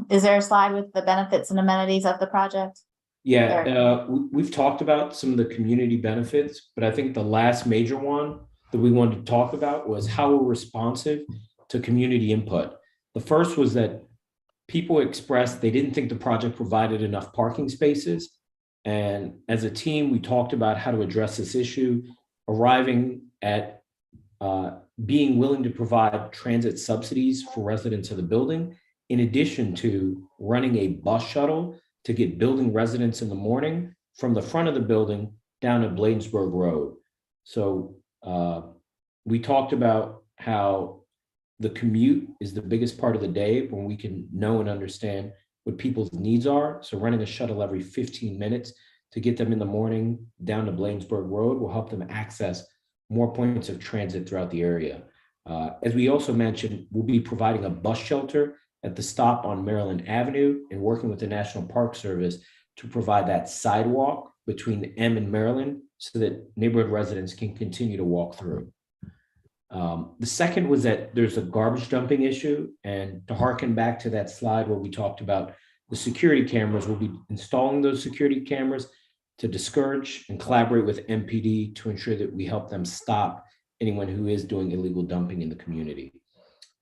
Is there a slide with the benefits and amenities of the project? Yeah, we've talked about some of the community benefits, but I think the last major one that we wanted to talk about was how we're responsive to community input. The first was that people expressed they didn't think the project provided enough parking spaces. And as a team, we talked about how to address this issue, arriving at being willing to provide transit subsidies for residents of the building, in addition to running a bus shuttle to get building residents in the morning from the front of the building down to Bladensburg Road. So we talked about how the commute is the biggest part of the day when we can know and understand what people's needs are. So running a shuttle every 15 minutes to get them in the morning down to Bladensburg Road will help them access more points of transit throughout the area. As we also mentioned, we'll be providing a bus shelter at the stop on Maryland Avenue and working with the National Park Service to provide that sidewalk between M and Maryland so that neighborhood residents can continue to walk through. The second was that there's a garbage dumping issue, and to harken back to that slide where we talked about the security cameras, we'll be installing those security cameras to discourage and collaborate with MPD to ensure that we help them stop anyone who is doing illegal dumping in the community.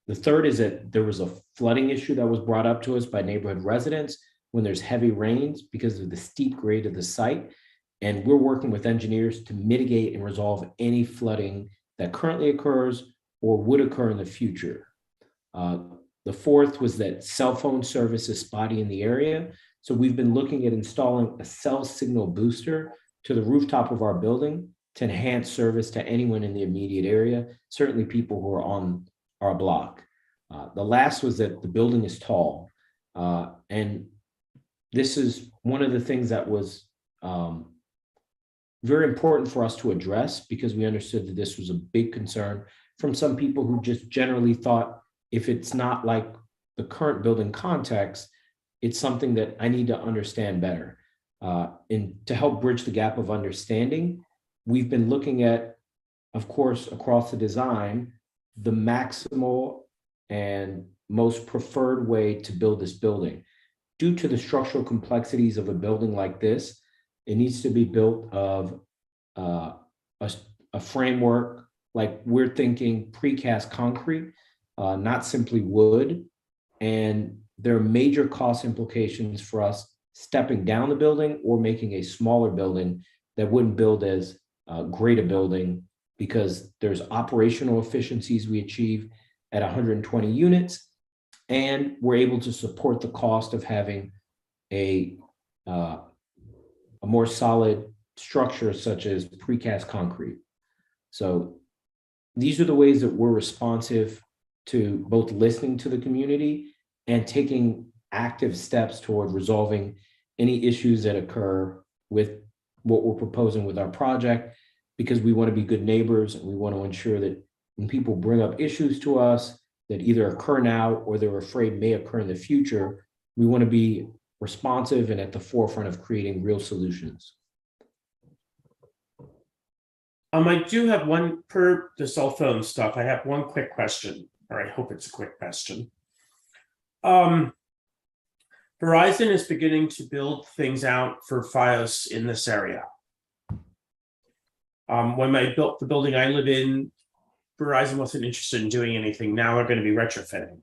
The third is that there was a flooding issue that was brought up to us by neighborhood residents when there's heavy rains because of the steep grade of the site. And we're working with engineers to mitigate and resolve any flooding that currently occurs or would occur in the future. The fourth was that cell phone service is spotty in the area. So we've been looking at installing a cell signal booster to the rooftop of our building to enhance service to anyone in the immediate area, certainly people who are on our block. The last was that the building is tall. And this is one of the things that was very important for us to address because we understood that this was a big concern from some people who just generally thought if it's not like the current building context, it's something that I need to understand better. And to help bridge the gap of understanding, we've been looking at, of course, across the design, the maximal and most preferred way to build this building. Due to the structural complexities of a building like this, it needs to be built of a framework like we're thinking precast concrete, not simply wood. And there are major cost implications for us stepping down the building or making a smaller building that wouldn't build as great a building because there's operational efficiencies we achieve at 120 units, and we're able to support the cost of having a more solid structure such as precast concrete. So these are the ways that we're responsive to both listening to the community and taking active steps toward resolving any issues that occur with what we're proposing with our project, because we want to be good neighbors and we want to ensure that when people bring up issues to us that either occur now or they're afraid may occur in the future, we want to be responsive and at the forefront of creating real solutions. I do have one per the cell phone stuff. I have one quick question, or I hope it's a quick question. Verizon is beginning to build things out for Fios in this area. When I built the building I live in, Verizon wasn't interested in doing anything. Now they're going to be retrofitting.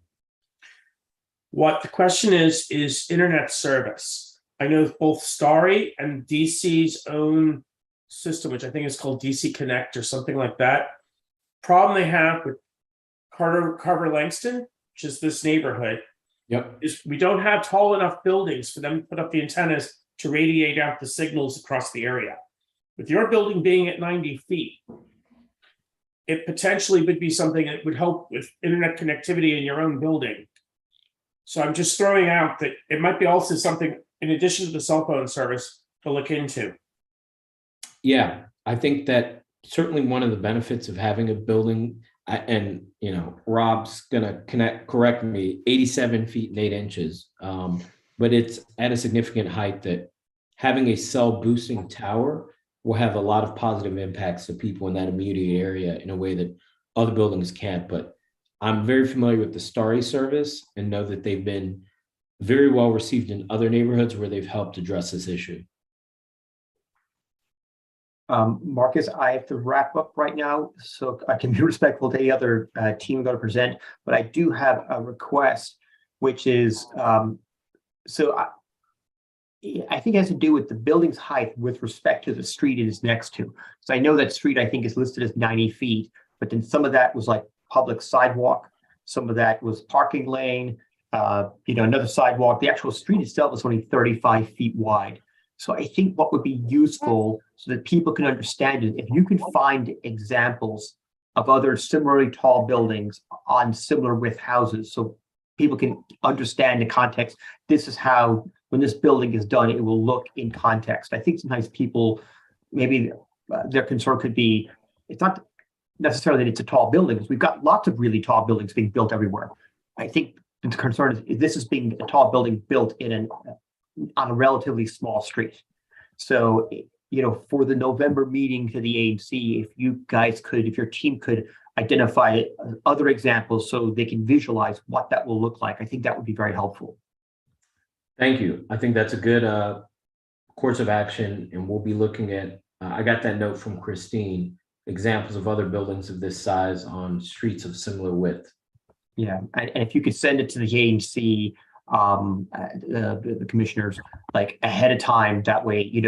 What the question is internet service. I know both Starry and DC's own system, which I think is called DC Connect or something like that. Problem they have with Carver Langston, which is this neighborhood, is we don't have tall enough buildings for them to put up the antennas to radiate out the signals across the area. With your building being at 90 feet, it potentially would be something that would help with internet connectivity in your own building. So I'm just throwing out that it might be also something in addition to the cell phone service to look into. Yeah, I think that certainly one of the benefits of having a building and you know, Rob's gonna correct me, 87 feet and 8 inches. But it's at a significant height that having a cell boosting tower will have a lot of positive impacts to people in that immediate area in a way that other buildings can't. But I'm very familiar with the Starry service and know that they've been very well received in other neighborhoods where they've helped address this issue. Marcus, I have to wrap up right now, so I can be respectful to any other team going to present, but I do have a request, which is, I think it has to do with the building's height with respect to the street it is next to. So I know that street, I think, is listed as 90 feet, but then some of that was like public sidewalk, some of that was parking lane, another sidewalk. The actual street itself is only 35 feet wide. So I think what would be useful so that people can understand it, if you can find examples of other similarly tall buildings on similar width houses, so people can understand the context. This is how, when this building is done, it will look in context. I think sometimes people, maybe their concern could be, it's not necessarily that it's a tall building, because we've got lots of really tall buildings being built everywhere. I think the concern is this is being a tall building built on a relatively small street. So, for the November meeting to the ANC, if you guys could, if your team could identify other examples so they can visualize what that will look like, I think that would be very helpful. Thank you. I think that's a good course of action, and we'll be looking at, I got that note from Christine, examples of other buildings of this size on streets of similar width. Yeah, and if you could send it to the ANC, the commissioners, like ahead of time, that way you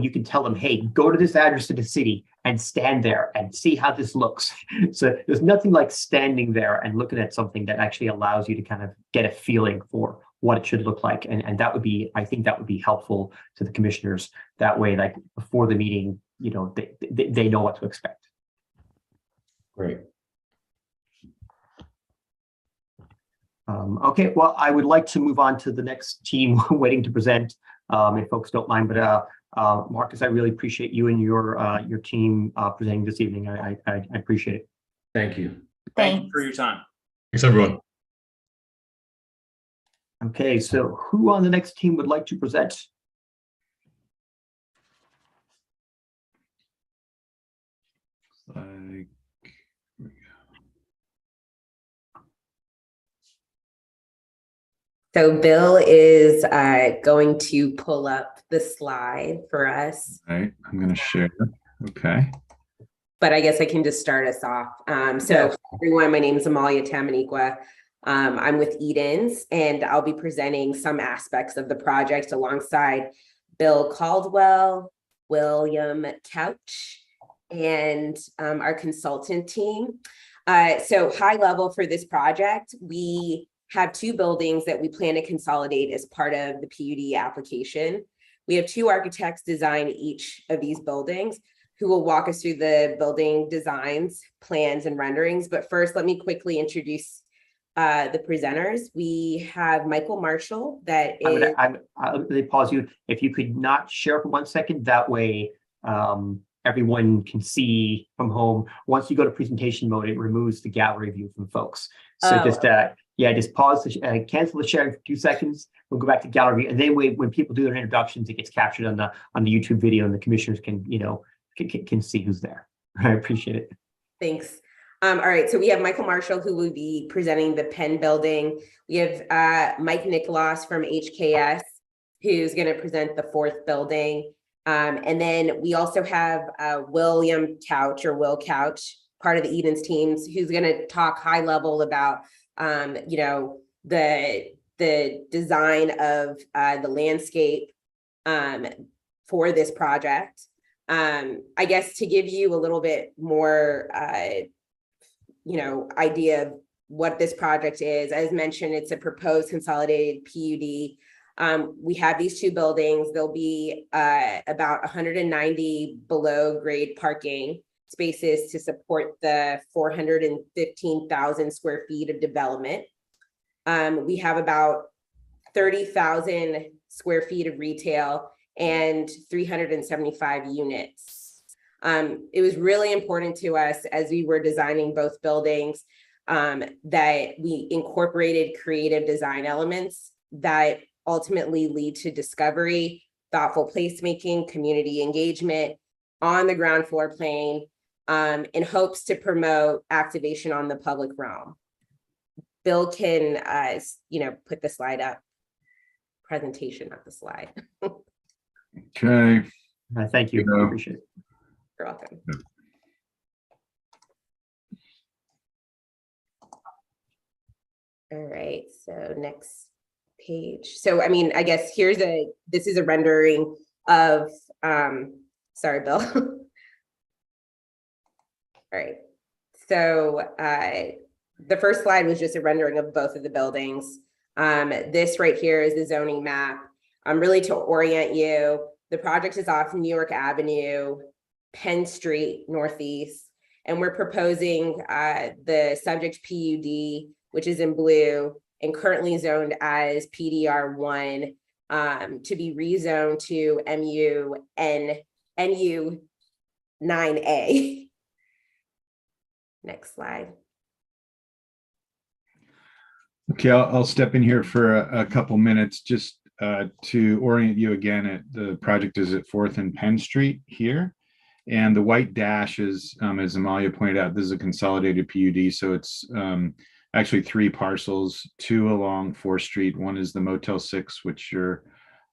can tell them, hey, go to this address in the city and stand there and see how this looks. So there's nothing like standing there and looking at something that actually allows you to kind of get a feeling for what it should look like. And that would be, I think that would be helpful to the commissioners. That way, like before the meeting, they know what to expect. Great. Okay, well, I would like to move on to the next team waiting to present, if folks don't mind. But Marcus, I really appreciate you and your team presenting this evening. I appreciate it. Thank you. Thank you for your time. Thanks, everyone. Okay, so who on the next team would like to present? So Bill is going to pull up the slide for us. All right, I'm going to share. Okay. But I guess I can just start us off. So everyone, my name is Amalia Tamaniqua. I'm with Edens, and I'll be presenting some aspects of the project alongside Bill Caldwell, William Couch, and our consultant team. So high level for this project, we have two buildings that we plan to consolidate as part of the PUD application. We have two architects design each of these buildings who will walk us through the building designs, plans, and renderings. But first, let me quickly introduce the presenters. We have Michael Marshall, I'm gonna pause you. If you could not share for 1 second, that way everyone can see from home. Once you go to presentation mode, it removes the gallery view from folks. So just pause, cancel the sharing for 2 seconds. We'll go back to gallery, and then when people do their introductions, it gets captured on the YouTube video, and the commissioners can see who's there. I appreciate it. Thanks. All right, so we have Michael Marshall, who will be presenting the Penn building. We have Mike Nicholas from HKS, who's going to present the fourth building. And then we also have William Couch, or Will Couch, part of the Edens teams, who's going to talk high level about the design of the landscape for this project. I guess to give you a little bit more idea of what this project is, as mentioned, it's a proposed consolidated PUD. We have these two buildings. There'll be about 190 below grade parking spaces to support the 415,000 square feet of development. We have about 30,000 square feet of retail and 375 units. It was really important to us as we were designing both buildings that we incorporated creative design elements that ultimately lead to discovery, thoughtful placemaking, community engagement on the ground floor plane, in hopes to promote activation on the public realm. Bill can, put the slide up. Presentation, not the slide. Okay. Thank you. Yeah. Appreciate it. You're welcome. All right, so next page. So, I mean, I guess this is a rendering of, sorry, Bill. All right, so the first slide was just a rendering of both of the buildings. This right here is the zoning map. Really to orient you, the project is off New York Avenue, Penn Street, Northeast, and we're proposing the subject PUD, which is in blue and currently zoned as PDR1, to be rezoned to NU 9A. Next slide. Okay, I'll step in here for a couple minutes just to orient you again. The project is at 4th and Penn Street here. And the white dash is, as Amalia pointed out, this is a consolidated PUD. So it's actually 3 parcels, 2 along 4th Street. One is the Motel 6, which you're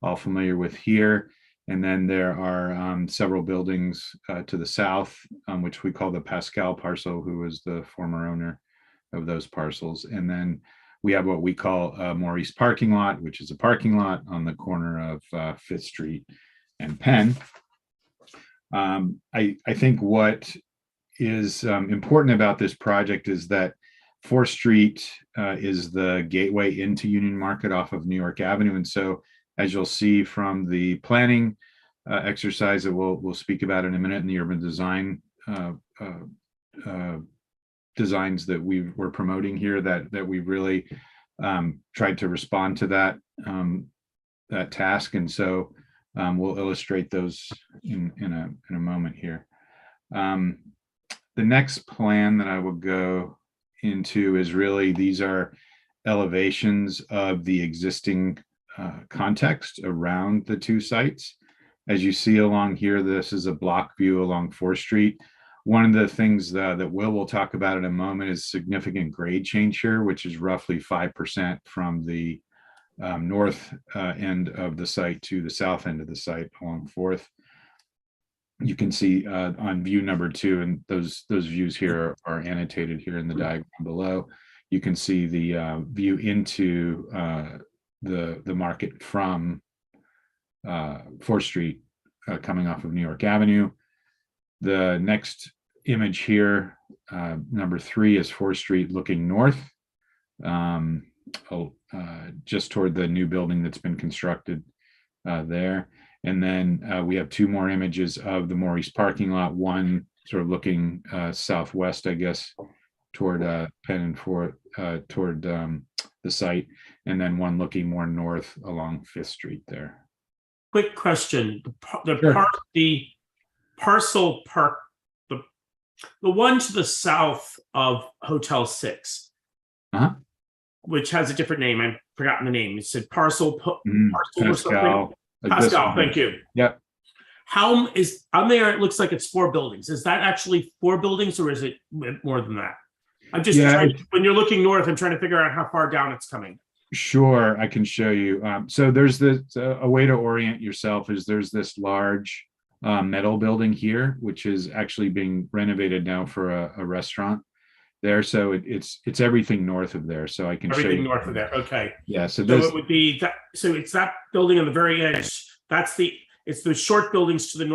all familiar with here. And then there are several buildings to the south, which we call the Pascal parcel, who was the former owner of those parcels. And then we have what we call Maurice parking lot, which is a parking lot on the corner of 5th Street and Penn. I think what is important about this project is that 4th Street is the gateway into Union Market off of New York Avenue. And so, as you'll see from the planning exercise that we'll speak about in a minute, in the urban design designs that we're promoting here, that we really tried to respond to that task. And so we'll illustrate those in a moment here. The next plan that I will go into is really, these are elevations of the existing context around the 2 sites. As you see along here, this is a block view along 4th Street. One of the things that will talk about in a moment is significant grade change here, which is roughly 5% from the north end of the site to the south end of the site along 4th. You can see on view number 2, and those views here are annotated here in the diagram below. You can see the view into the market from 4th Street coming off of New York Avenue. The next image here, number 3, is 4th Street looking north, just toward the new building that's been constructed there. And then we have 2 more images of the Maurice parking lot, one sort of looking southwest, I guess, toward Penn and 4th, toward the site, and then one looking more north along 5th Street there. Quick question: Sure. the parcel park, the one to the south of Hotel 6, which has a different name. I've forgotten the name. It said parcel or something. Pascal, thank you. Yep. How is on there? It looks like it's 4 buildings. Is that actually 4 buildings, or is it more than that? I'm just trying, when you're looking north, I'm trying to figure out how far down it's coming. Sure, I can show you. So there's a way to orient yourself is there's this large metal building here, which is actually being renovated now for a restaurant there. So it's everything north of there. So I can show you. Everything north of there. Okay. Yeah. So it would be that. So it's that building on the very edge. It's the short buildings to the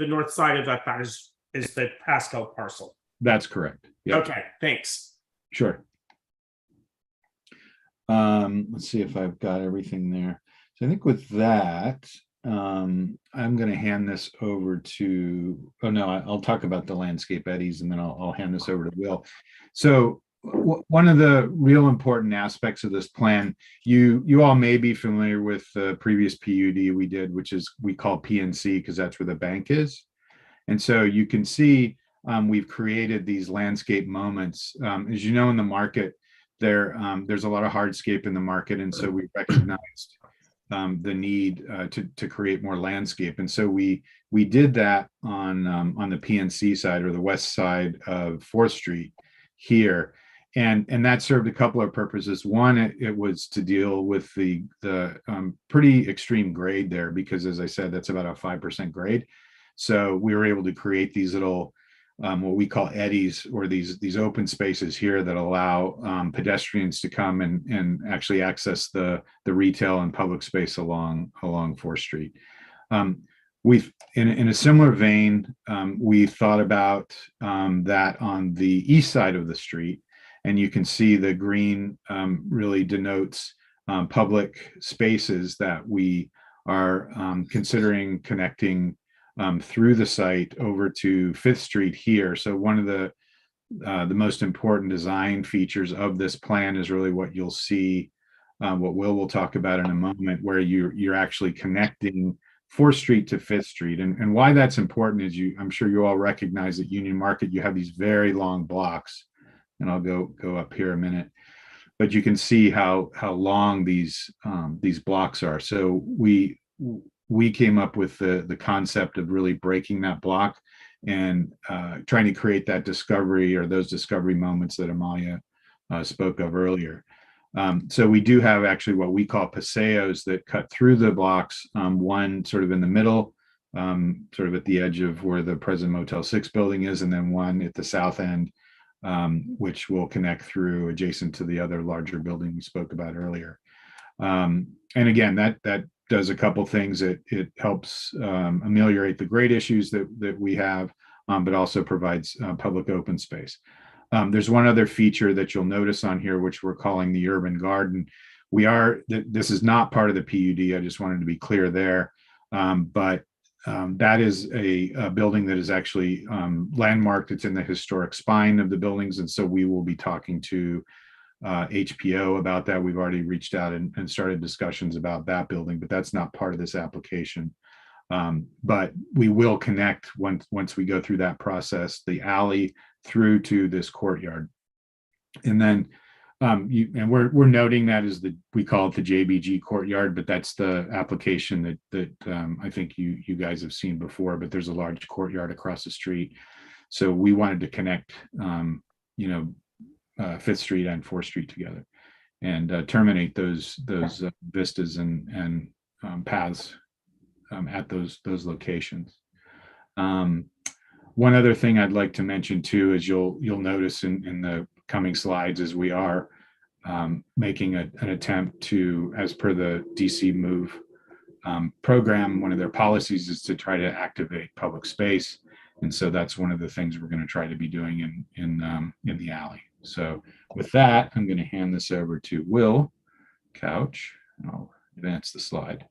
north side of that. That is the Pascal parcel. That's correct. Yep. Okay. Thanks. Sure. Let's see if I've got everything there. So I think with that, I'm going to hand this over to, I'll talk about the landscape eddies, and then I'll hand this over to Will. So one of the real important aspects of this plan, you all may be familiar with the previous PUD we did, which is we call PNC because that's where the bank is. And so you can see we've created these landscape moments. As you know, in the market, there's a lot of hardscape in the market, and so we recognized the need to create more landscape. And so we did that on the PNC side, or the west side of 4th Street here. And that served a couple of purposes. One, it was to deal with the pretty extreme grade there, because as I said, that's about a 5% grade. So we were able to create these little what we call eddies, or these open spaces here that allow pedestrians to come and actually access the retail and public space along 4th Street. We've in a similar vein, we thought about that on the east side of the street, and you can see the green really denotes public spaces that we are considering connecting through the site over to 5th Street here. So one of the most important design features of this plan is really what you'll see, what will talk about in a moment, where you're actually connecting 4th Street to 5th Street. And why that's important is I'm sure you all recognize at Union Market, you have these very long blocks, and I'll go up here a minute, but you can see how long these blocks are. So we came up with the concept of really breaking that block and trying to create that discovery, or those discovery moments that Amalia spoke of earlier. So we do have actually what we call paseos that cut through the blocks, one sort of in the middle, sort of at the edge of where the present Motel 6 building is, and then one at the south end, which will connect through adjacent to the other larger building we spoke about earlier. And again, that does a couple things. It helps ameliorate the grade issues that we have, but also provides public open space. There's one other feature that you'll notice on here, which we're calling the urban garden. This is not part of the PUD. I just wanted to be clear there. But that is a building that is actually landmarked. It's in the historic spine of the buildings. And so we will be talking to HPO about that. We've already reached out and started discussions about that building, but that's not part of this application. But we will connect once we go through that process, the alley through to this courtyard. And then we're noting that as we call it the JBG courtyard, but that's the application that I think you guys have seen before, but there's a large courtyard across the street. So we wanted to connect 5th Street and 4th Street together, and terminate those vistas and paths at those locations. One other thing I'd like to mention too is you'll notice in the coming slides is we are making an attempt to, as per the DC Move program, one of their policies is to try to activate public space, and so that's one of the things we're going to try to be doing in the alley. So with that, I'm going to hand this over to Will Couch, and I'll advance the slide.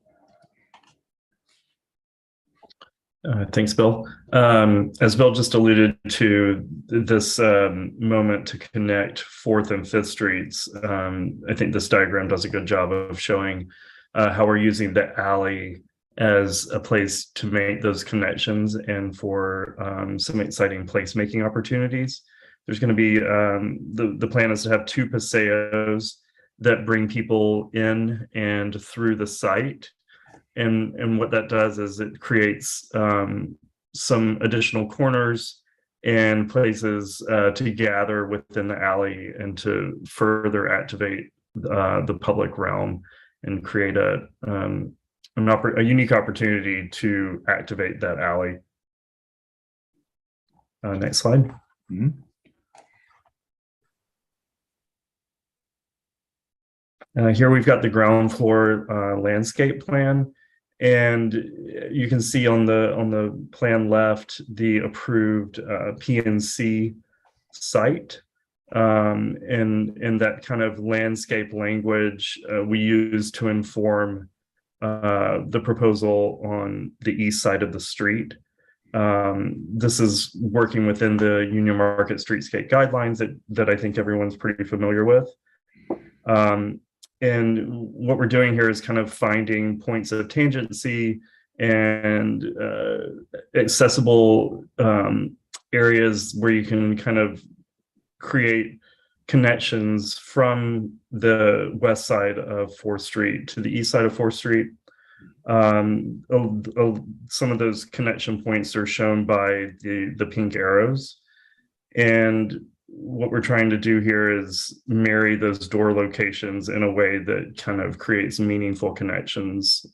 Thanks, Bill. As Bill just alluded to, this moment to connect 4th and 5th Streets, I think this diagram does a good job of showing how we're using the alley as a place to make those connections and for some exciting placemaking opportunities. There's going to be, the plan is to have 2 paseos that bring people in and through the site. And what that does is it creates some additional corners and places to gather within the alley and to further activate the public realm and create a unique opportunity to activate that alley. Next slide. Mm-hmm. Here we've got the ground floor landscape plan. And you can see on the plan left the approved PNC site, and that kind of landscape language we use to inform the proposal on the east side of the street. This is working within the Union Market Streetscape guidelines that I think everyone's pretty familiar with. And what we're doing here is kind of finding points of tangency and accessible areas where you can kind of create connections from the west side of 4th Street to the east side of 4th Street. Some of those connection points are shown by the pink arrows. And what we're trying to do here is marry those door locations in a way that kind of creates meaningful connections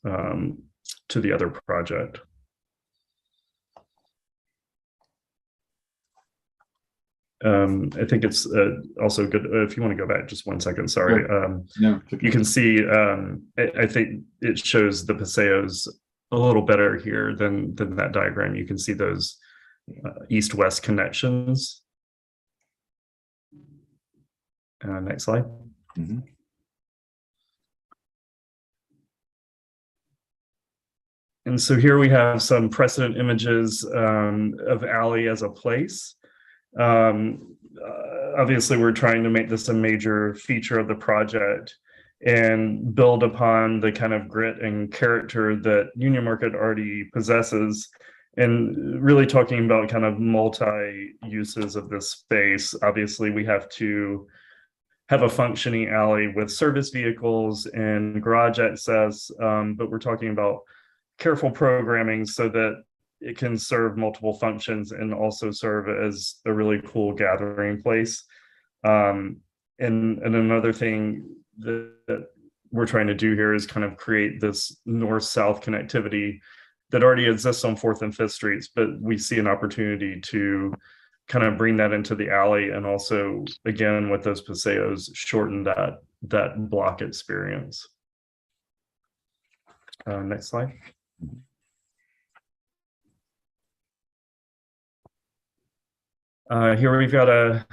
to the other project. I think it's also good if you want to go back just 1 second. Sorry. No, you can see. I think it shows the paseos a little better here than that diagram. You can see those east-west connections. Next slide. Mm-hmm. And so here we have some precedent images of alley as a place. Obviously, we're trying to make this a major feature of the project and build upon the kind of grit and character that Union Market already possesses, and really talking about kind of multi-uses of this space. Obviously, we have to have a functioning alley with service vehicles and garage access, but we're talking about careful programming so that it can serve multiple functions and also serve as a really cool gathering place. And another thing that we're trying to do here is kind of create this north-south connectivity that already exists on 4th and 5th Streets, but we see an opportunity to kind of bring that into the alley, and also, again, with those paseos, shorten that block experience. Next slide. Here we've got a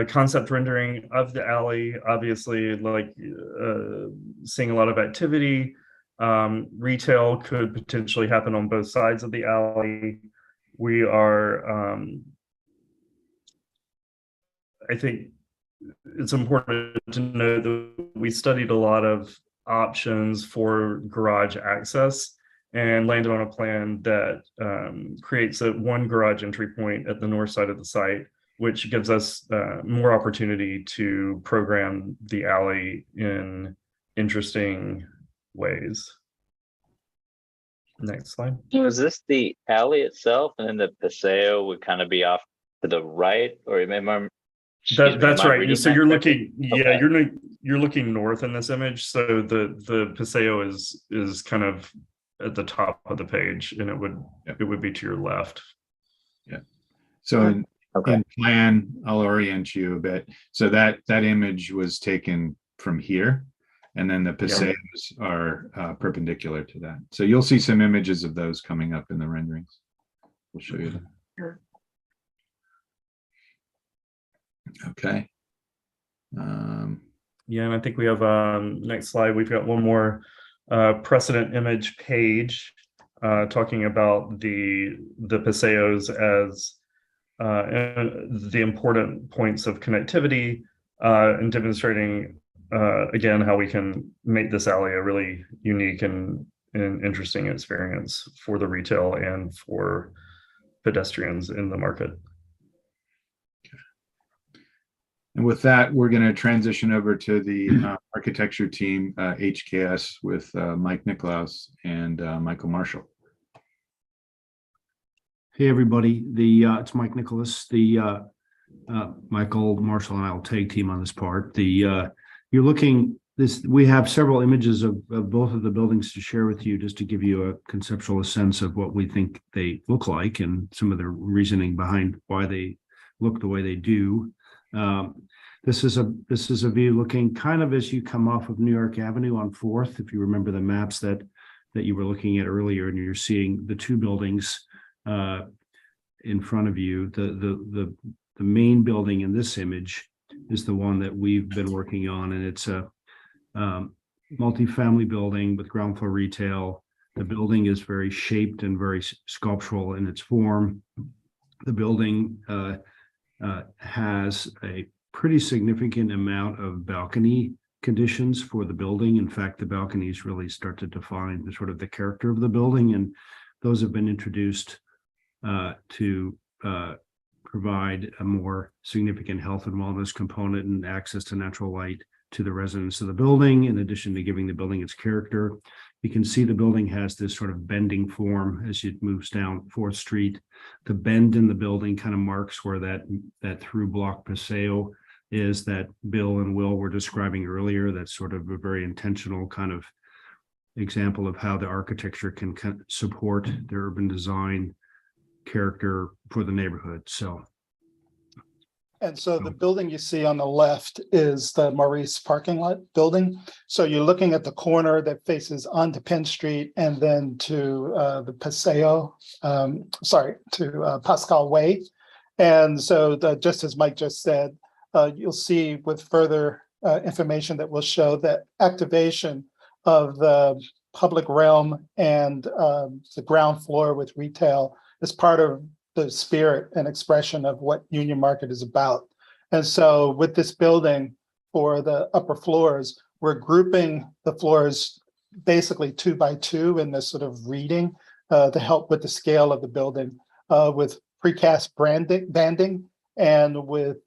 concept rendering of the alley. Obviously, like seeing a lot of activity. Retail could potentially happen on both sides of the alley. We are, I think it's important to know that we studied a lot of options for garage access and landed on a plan that creates one garage entry point at the north side of the site, which gives us more opportunity to program the alley in interesting ways. Next slide. So is this the alley itself, and then the paseo would kind of be off to the right, or that's right. So you're looking, okay. you're looking north in this image. So the paseo is kind of at the top of the page, and it would be to your left. Yeah. So in plan, I'll orient you a bit. So that image was taken from here, and then the paseos are perpendicular to that. So you'll see some images of those coming up in the renderings. We'll show you them. Sure. Okay. Yeah, and I think we have next slide. We've got one more precedent image page talking about the paseos as the important points of connectivity and demonstrating again how we can make this alley a really unique and interesting experience for the retail and for pedestrians in the market. And with that, we're going to transition over to the architecture team, HKS, with Mike Nicklaus and Michael Marshall. Hey, everybody. It's Mike Nicholas. Michael Marshall and I will tag team on this part. You're looking this. We have several images of both of the buildings to share with you, just to give you a conceptual sense of what we think they look like and some of the reasoning behind why they look the way they do. This is a view looking kind of as you come off of New York Avenue on 4th. If you remember the maps that you were looking at earlier, and you're seeing the two buildings in front of you. The main building in this image is the one that we've been working on, and it's a multifamily building with ground floor retail. The building is very shaped and very sculptural in its form. The building has a pretty significant amount of balcony conditions for the building. In fact, the balconies really start to define the sort of the character of the building, and those have been introduced to provide a more significant health and wellness component and access to natural light to the residents of the building, in addition to giving the building its character. You can see the building has this sort of bending form as it moves down 4th Street. The bend in the building kind of marks where that through block paseo is that Bill and Will were describing earlier. That's sort of a very intentional kind of example of how the architecture can support the urban design character for the neighborhood. And so the building you see on the left is the Maurice parking lot building. So you're looking at the corner that faces onto Penn Street and then to the Paseo, to Pascal Way. And so just as Mike just said, you'll see with further information that will show that activation of the public realm and the ground floor with retail is part of the spirit and expression of what Union Market is about. And so with this building for the upper floors, we're grouping the floors basically 2 by 2 in this sort of reading to help with the scale of the building with precast banding and with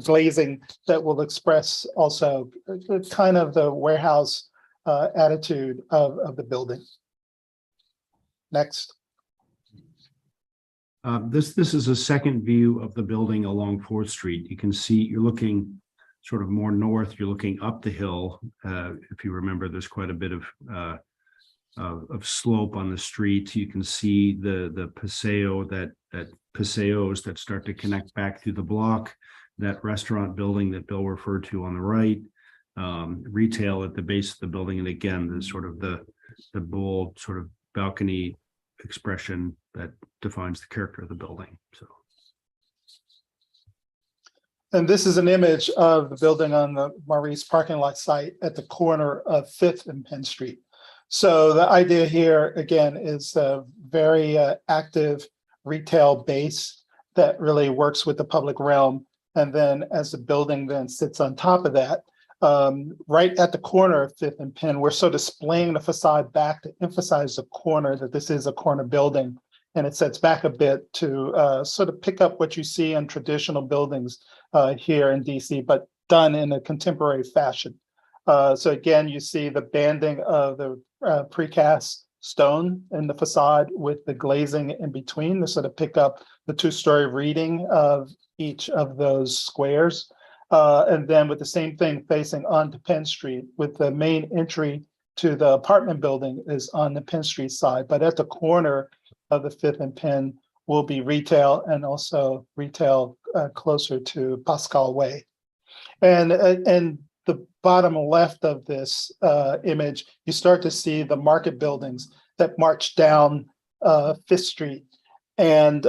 glazing that will express also kind of the warehouse attitude of the building. Next. This is a second view of the building along 4th Street. You can see you're looking sort of more north. You're looking up the hill. If you remember, there's quite a bit of slope on the street. You can see the paseo that paseos that start to connect back through the block. That restaurant building that Bill referred to on the right. Retail at the base of the building, and again, the sort of the bold sort of balcony expression that defines the character of the building. And this is an image of the building on the Maurice parking lot site at the corner of 5th and Penn Street. So the idea here, again, is a very active retail base that really works with the public realm. And then as the building then sits on top of that, right at the corner of 5th and Penn, we're sort of splaying the facade back to emphasize the corner, that this is a corner building. And it sets back a bit to sort of pick up what you see in traditional buildings here in DC, but done in a contemporary fashion. So again, you see the banding of the precast stone in the facade with the glazing in between to sort of pick up the 2-story reading of each of those squares. And then with the same thing facing onto Penn Street, with the main entry to the apartment building is on the Penn Street side, but at the corner of the 5th and Penn will be retail, and also retail closer to Pascal Way. And the bottom left of this image, you start to see the market buildings that march down 5th Street. And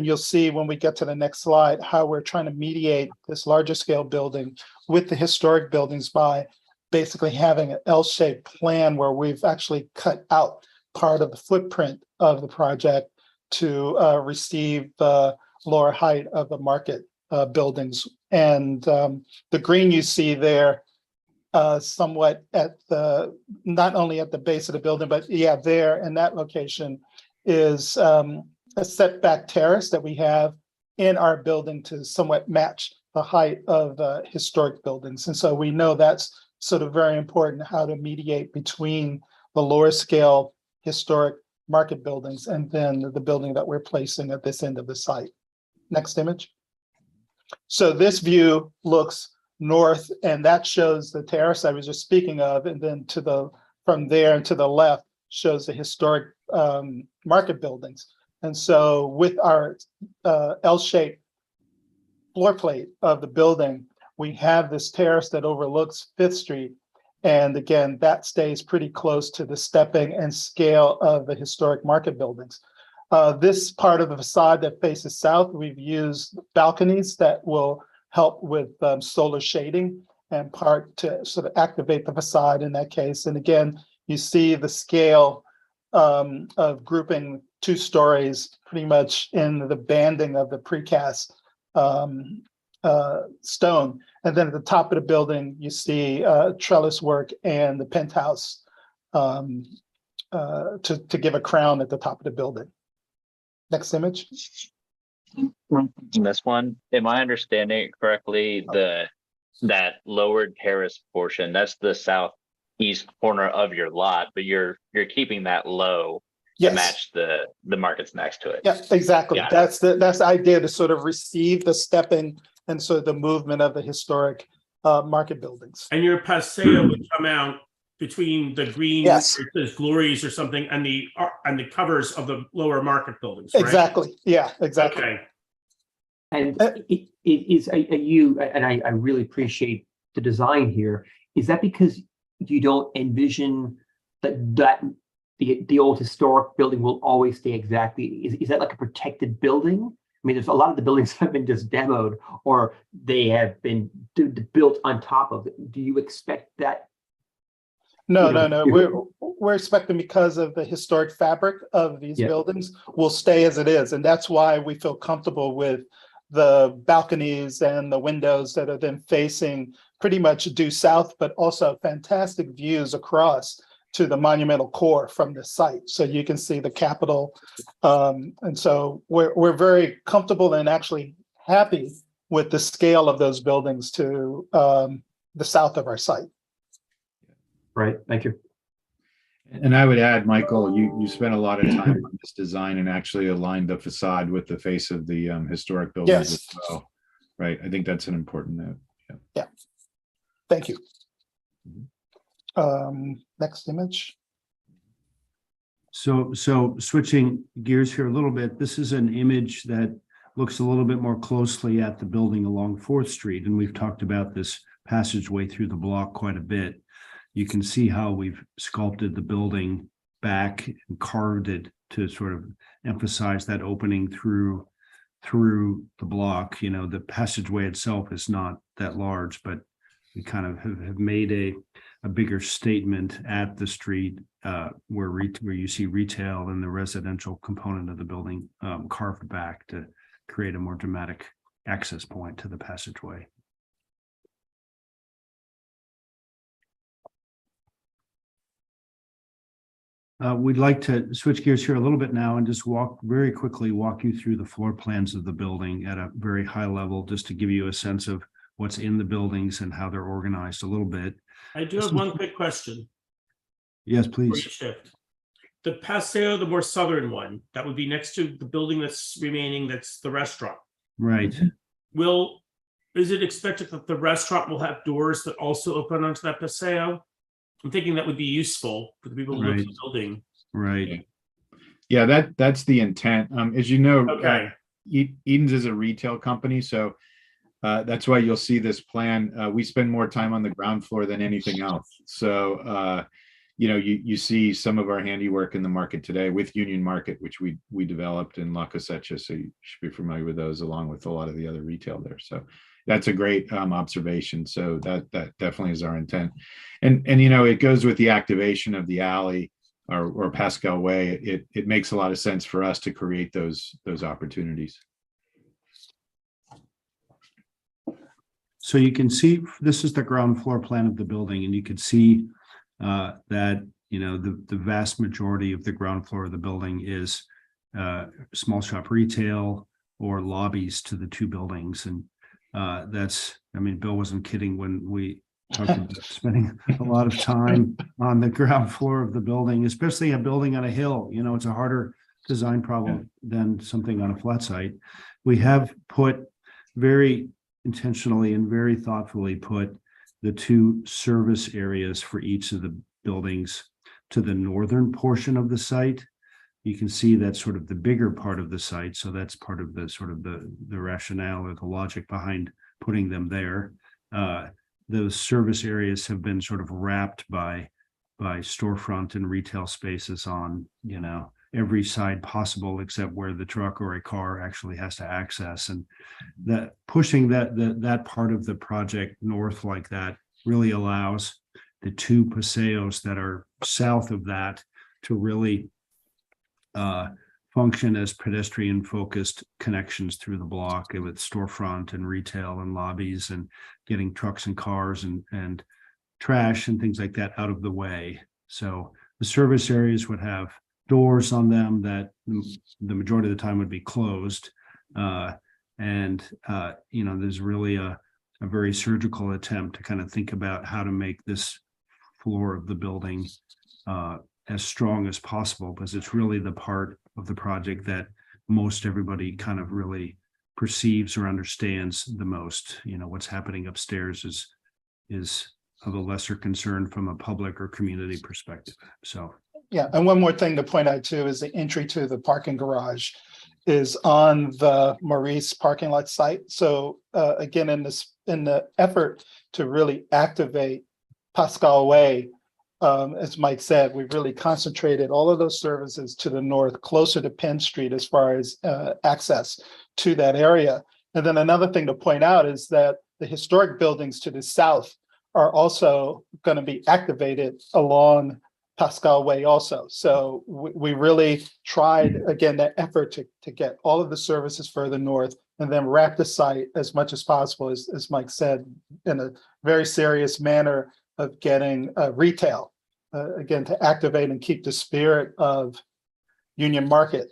you'll see when we get to the next slide how we're trying to mediate this larger scale building with the historic buildings by basically having an L-shaped plan where we've actually cut out part of the footprint of the project to receive the lower height of the market buildings. And the green you see there somewhat at the, not only at the base of the building, but there in that location is a setback terrace that we have in our building to somewhat match the height of historic buildings. And so we know that's sort of very important, how to mediate between the lower scale historic market buildings and then the building that we're placing at this end of the site. Next image. So this view looks north, and that shows the terrace I was just speaking of, and then to the from there and to the left shows the historic market buildings. And so with our L-shaped floor plate of the building, we have this terrace that overlooks 5th Street. And again, that stays pretty close to the stepping and scale of the historic market buildings. This part of the facade that faces south, we've used balconies that will help with solar shading and part to sort of activate the facade in that case. And again, you see the scale of grouping 2 stories pretty much in the banding of the precast stone. And then at the top of the building, you see trellis work and the penthouse to give a crown at the top of the building. Next image. This one, am I understanding it correctly? That lowered terrace portion, that's the southeast corner of your lot, but you're keeping that low Yes. to match the markets next to it. Yeah, exactly. Yeah. That's the idea, to sort of receive the stepping and sort of the movement of the historic market buildings. And your paseo would come out between the green, Yes. it says Glories or something, and the covers of the lower market buildings, right? Exactly. Yeah, exactly. Okay. And it is you, and I really appreciate the design here. Is that because you don't envision that the old historic building will always stay exactly? Is that like a protected building? I mean, there's a lot of the buildings have been just demoed, or they have been built on top of it. Do you expect that? No. We're expecting, because of the historic fabric of these buildings, will stay as it is. And that's why we feel comfortable with the balconies and the windows that are then facing pretty much due south, but also fantastic views across to the monumental core from the site. So you can see the Capitol. And so we're very comfortable and actually happy with the scale of those buildings to the south of our site. Right. Thank you. And I would add, Michael, you spent a lot of time on this design and actually aligned the facade with the face of the historic buildings as well. Right. I think that's an important note. Yeah. Thank you. Next image. So switching gears here a little bit, this is an image that looks a little bit more closely at the building along 4th Street. And we've talked about this passageway through the block quite a bit. You can see how we've sculpted the building back and carved it to sort of emphasize that opening through the block. You know, the passageway itself is not that large, but we kind of have made a bigger statement at the street where you see retail and the residential component of the building carved back to create a more dramatic access point to the passageway. We'd like to switch gears here a little bit now and just very quickly walk you through the floor plans of the building at a very high level, just to give you a sense of what's in the buildings and how they're organized a little bit. I do have one quick question. Yes, before you please. shift. The paseo, the more southern one, that would be next to the building that's remaining, that's the restaurant. Right. Is it expected that the restaurant will have doors that also open onto that paseo? I'm thinking that would be useful for the people who live in the building. Right. Yeah, that's the intent. As you know, Okay. Eden's is a retail company, so that's why you'll see this plan. We spend more time on the ground floor than anything else. So you see some of our handiwork in the market today with Union Market, which we developed in La Cosecha. So you should be familiar with those, along with a lot of the other retail there. So that's a great observation. So that definitely is our intent. And it goes with the activation of the alley or Pascal Way. It makes a lot of sense for us to create those opportunities. So you can see, this is the ground floor plan of the building, and you can see that the vast majority of the ground floor of the building is small shop retail or lobbies to the two buildings. And Bill wasn't kidding when we talked about spending a lot of time on the ground floor of the building, especially a building on a hill. It's a harder design problem than something on a flat site. We have put very intentionally and very thoughtfully put the two service areas for each of the buildings to the northern portion of the site. You can see that's sort of the bigger part of the site. So that's part of the sort of the rationale or the logic behind putting them there. Those service areas have been sort of wrapped by storefront and retail spaces on, every side possible except where the truck or a car actually has to access. And that pushing that part of the project north like that really allows the two paseos that are south of that to really function as pedestrian focused connections through the block with storefront and retail and lobbies and getting trucks and cars and trash and things like that out of the way. So the service areas would have doors on them that the majority of the time would be closed. There's really a very surgical attempt to kind of think about how to make this floor of the building as strong as possible, because it's really the part of the project that most everybody kind of really perceives or understands the most. What's happening upstairs is of a lesser concern from a public or community perspective. So Yeah, and one more thing to point out too is the entry to the parking garage is on the Maurice parking lot site. So again, in the effort to really activate Pascal Way, as Mike said, we've really concentrated all of those services to the north, closer to Penn Street as far as access to that area. And then another thing to point out is that the historic buildings to the south are also going to be activated along Pascal Way also. So we really tried, again, that effort to get all of the services further north and then wrap the site as much as possible, as Mike said, in a very serious manner of getting retail, again, to activate and keep the spirit of Union Market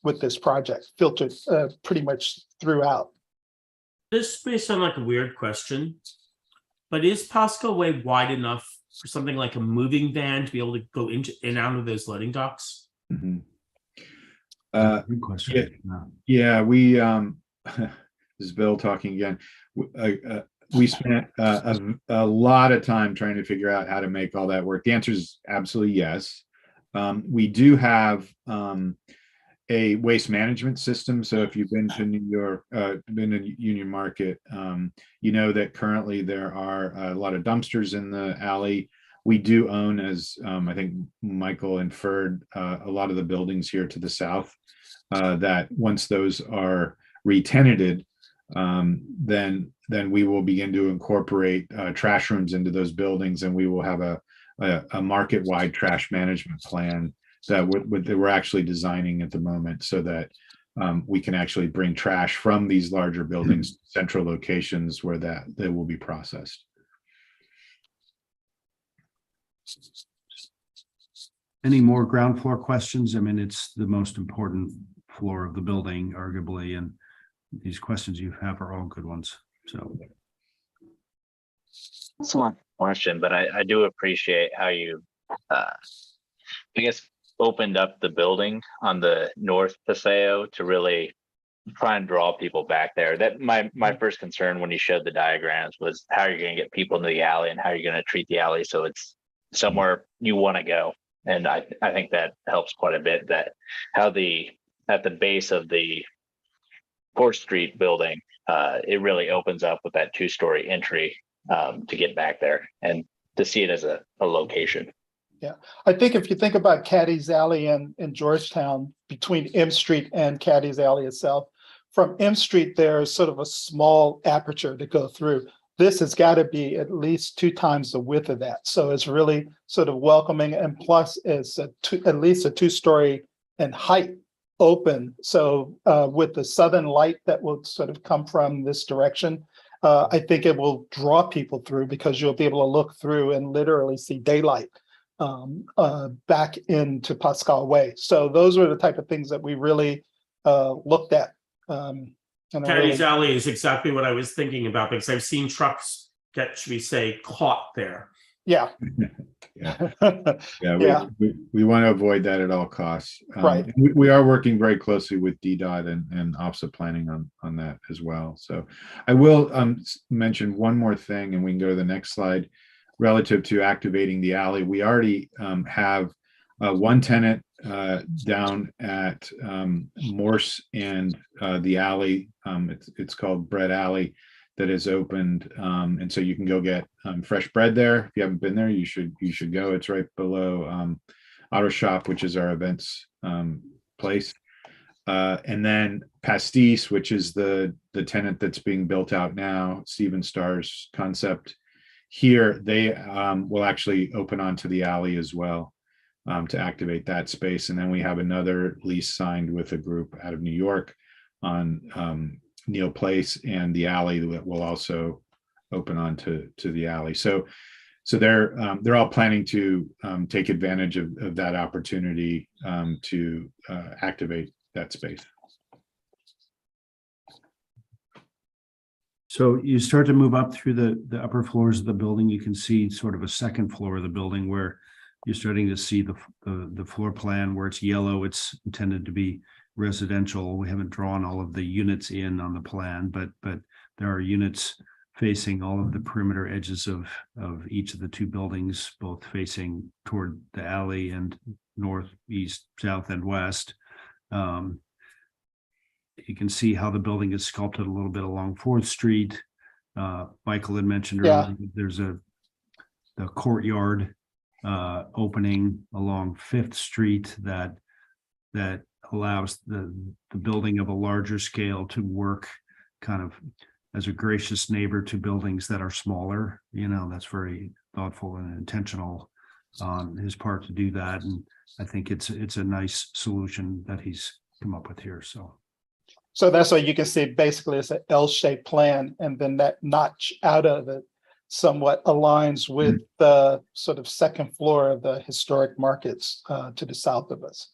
with this project filtered pretty much throughout. This may sound like a weird question, but is Pascal Way wide enough for something like a moving van to be able to go into and out of those loading docks? Mhm. good question. Yeah, we this is Bill talking again. We spent a lot of time trying to figure out how to make all that work. The answer is absolutely yes. We do have a waste management system. So if you've been to New York, been to Union Market, you know that currently there are a lot of dumpsters in the alley. We do own, as I think Michael inferred, a lot of the buildings here to the south, that once those are re-tenanted, then we will begin to incorporate trash rooms into those buildings, and we will have a market-wide trash management plan that we're actually designing at the moment, so that we can actually bring trash from these larger buildings to central locations where they will be processed. Any more ground floor questions? I mean, it's the most important floor of the building, arguably, and these questions you have are all good ones. So That's one question, but I do appreciate how you, I guess, opened up the building on the North Paseo to really try and draw people back there. That my first concern when you showed the diagrams was how you're going to get people into the alley and how you're going to treat the alley so it's somewhere you want to go. And I think that helps quite a bit. That how at the base of the 4th Street building, it really opens up with that 2-story entry to get back there and to see it as a location. Yeah, I think if you think about Caddy's Alley in Georgetown, between M Street and Caddy's Alley itself, from M Street, there's sort of a small aperture to go through. This has got to be at least 2 times the width of that. So it's really sort of welcoming, and plus it's at least a 2-story in height open. So with the southern light that will sort of come from this direction, I think it will draw people through, because you'll be able to look through and literally see daylight back into Pascal Way. So those were the type of things that we really looked at. Caddy's Alley is exactly what I was thinking about, because I've seen trucks get, should we say, caught there. Yeah. Yeah. We want to avoid that at all costs. Right. We are working very closely with DDOT and Office of Planning on that as well. So I will mention one more thing, and we can go to the next slide. Relative to activating the alley, we already have one tenant down at Morse and the alley. It's called Bread Alley, that is opened, and so you can go get fresh bread there. If you haven't been there, you should go. It's right below Auto Shop, which is our events place, and then Pastis, which is the tenant that's being built out now, Steven Starr's concept. Here, they will actually open onto the alley as well. to activate that space. And then we have another lease signed with a group out of New York on Neal Place and the alley that will also open onto the alley. So they're all planning to take advantage of that opportunity to activate that space. So you start to move up through the upper floors of the building. You can see sort of a second floor of the building where you're starting to see the floor plan where it's yellow. It's intended to be residential. We haven't drawn all of the units in on the plan, but there are units facing all of the perimeter edges of each of the two buildings, both facing toward the alley and north, east, south, and west. You can see how the building is sculpted a little bit along 4th Street. Michael had mentioned earlier, there's the courtyard opening along 5th Street that allows the building of a larger scale to work kind of as a gracious neighbor to buildings that are smaller. That's very thoughtful and intentional on his part to do that. And I think it's a nice solution that he's come up with here. So that's why you can see basically it's an L-shaped plan, and then that notch out of it somewhat aligns with the sort of second floor of the historic markets to the south of us.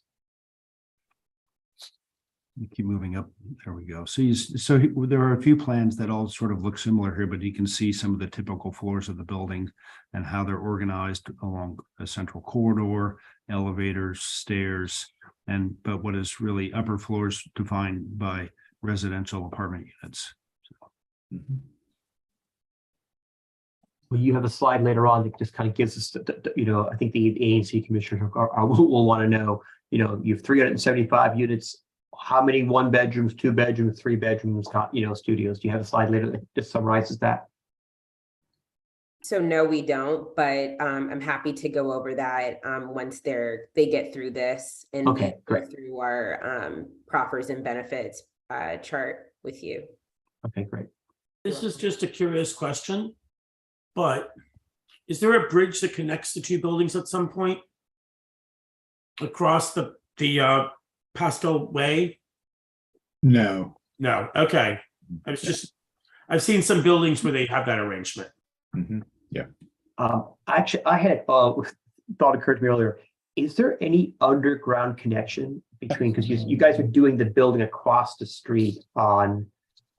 You keep moving up. There we go. So there are a few plans that all sort of look similar here, but you can see some of the typical floors of the building and how they're organized along a central corridor, elevators, stairs, but what is really upper floors defined by residential apartment units. Well, you have a slide later on that just kind of gives us, I think the ANC commissioners will want to know, you have 375 units. How many 1 bedrooms, 2 bedrooms, 3 bedrooms, studios? Do you have a slide later that just summarizes that? So no, we don't, but I'm happy to go over that once they get through this and Okay, go through our proffers and benefits chart with you. Okay, great. This is just a curious question, but is there a bridge that connects the two buildings at some point across the Pasco Way? No. Okay. I've seen some buildings where they have that arrangement. Mm-hmm. Yeah. Actually, I had thought occurred to me earlier. Is there any underground connection between, because you guys are doing the building across the street on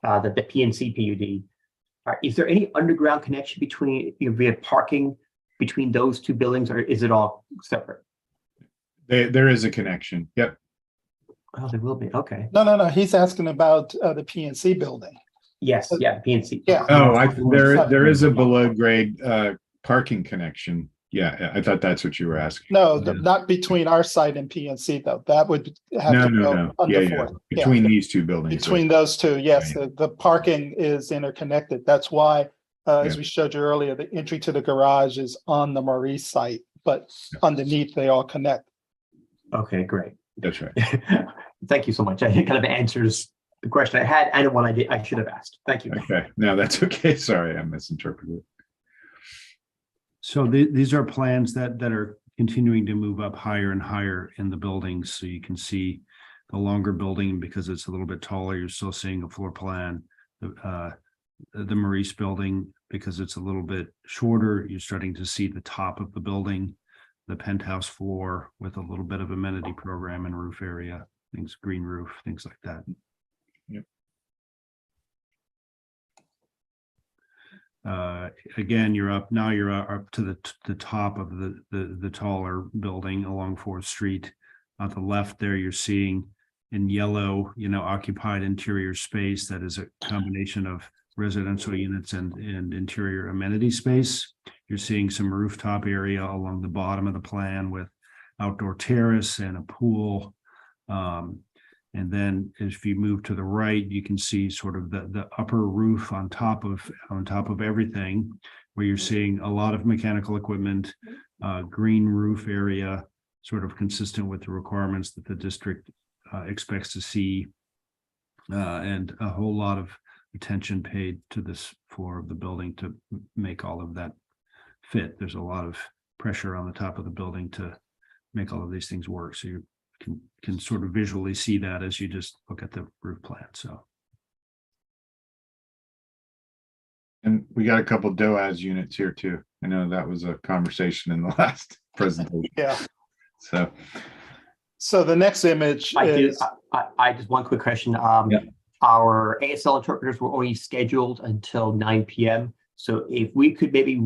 the PNC PUD? Is there any underground connection between via parking between those two buildings, or is it all separate? There is a connection. Yep. Oh, there will be. Okay. No. He's asking about the PNC building. Yes. Yeah. PNC. Yeah. Oh, there is a below grade parking connection. Yeah, I thought that's what you were asking. No, not between our site and PNC though. That would have to go under 4th. Between these two buildings. Between those two, yes. The parking is interconnected. That's why, as we showed you earlier, the entry to the garage is on the Maurice site, but underneath they all connect. Okay, great. That's right. Thank you so much. I think it kind of answers the question I had and one I should have asked. Thank you. Okay, no, that's okay. Sorry, I misinterpreted it. So these are plans that are continuing to move up higher and higher in the buildings. So you can see the longer building, because it's a little bit taller, you're still seeing a floor plan. The Maurice building, because it's a little bit shorter, you're starting to see the top of the building, the penthouse floor with a little bit of amenity program and roof area, green roof, things like that. Yep. Again, you're up to the top of the taller building along 4th Street. On the left there, you're seeing in yellow, occupied interior space that is a combination of residential units and interior amenity space. You're seeing some rooftop area along the bottom of the plan with outdoor terrace and a pool. And then if you move to the right, you can see sort of the upper roof on top of everything, where you're seeing a lot of mechanical equipment, green roof area, sort of consistent with the requirements that the district expects to see, and a whole lot of attention paid to this floor of the building to make all of that fit. There's a lot of pressure on the top of the building to make all of these things work. So you can sort of visually see that as you just look at the roof plan. So. And we got a couple DOAS units here too. I know that was a conversation in the last presentation. Yeah. So the next image is. I just one quick question. Yeah. Our ASL interpreters were only scheduled until 9 p.m. So if we could maybe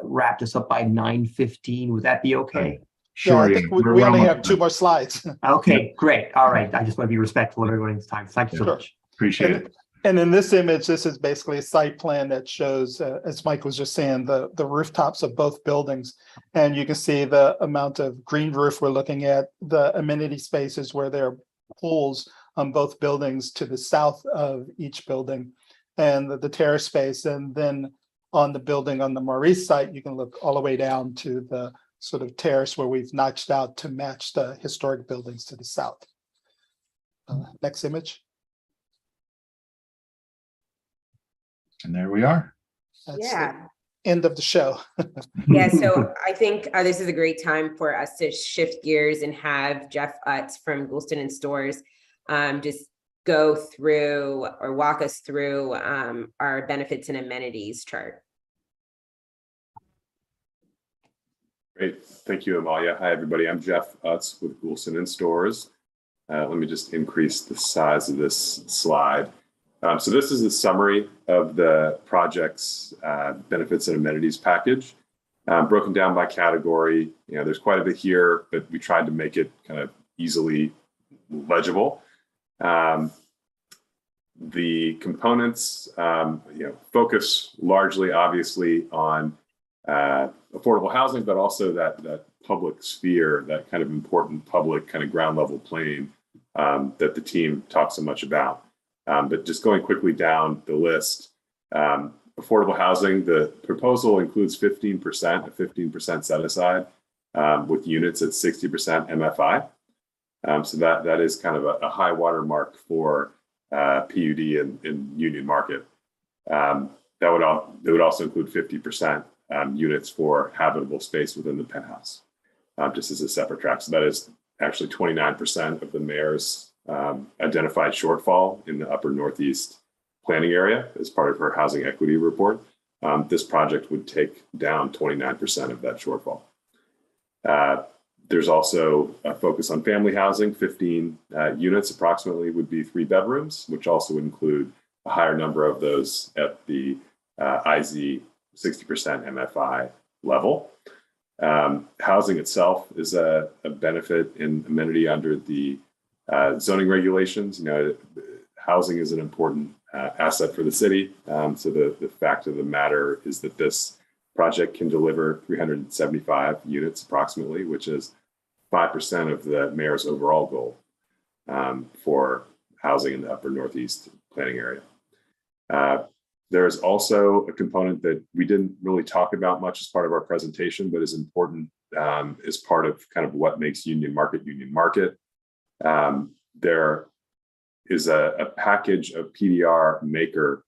wrap this up by 9:15, would that be okay? Sure. I think we only have 2 more slides. Okay, great. All right. I just want to be respectful of everyone's time. Thank you so much. appreciate it. And in this image, this is basically a site plan that shows, as Mike was just saying, the rooftops of both buildings. And you can see the amount of green roof we're looking at, the amenity spaces where there are pools on both buildings to the south of each building, and the terrace space. And then on the building on the Maurice site, you can look all the way down to the sort of terrace where we've notched out to match the historic buildings to the south. Next image. And there we are. That's Yeah. the end of the show. Yeah, so I think this is a great time for us to shift gears and have Jeff Utz from Goulston and Stores just go through or walk us through our benefits and amenities chart. Great. Thank you, Amalia. Hi, everybody. I'm Jeff Utz with Goulston and Stores. Let me just increase the size of this slide. So this is a summary of the project's benefits and amenities package, broken down by category. You know, there's quite a bit here, but we tried to make it kind of easily legible. The components, focus largely, obviously, on affordable housing, but also that public sphere, that kind of important public kind of ground level plane that the team talks so much about. But just going quickly down the list, affordable housing, the proposal includes 15%, a 15% set aside with units at 60% MFI. So that is kind of a high water mark for PUD in Union Market. That would also include 50% units for habitable space within the penthouse, just as a separate track. So that is actually 29% of the mayor's identified shortfall in the upper northeast planning area as part of her housing equity report. This project would take down 29% of that shortfall. There's also a focus on family housing. 15 units approximately would be 3 bedrooms, which also would include a higher number of those at the IZ 60% MFI level. Housing itself is a benefit and amenity under the zoning regulations. You know, housing is an important asset for the city. So the fact of the matter is that this project can deliver 375 units approximately, which is 5% of the mayor's overall goal for housing in the upper northeast planning area. There's also a component that we didn't really talk about much as part of our presentation, but is important as part of kind of what makes Union Market Union Market. There is a package of PDR maker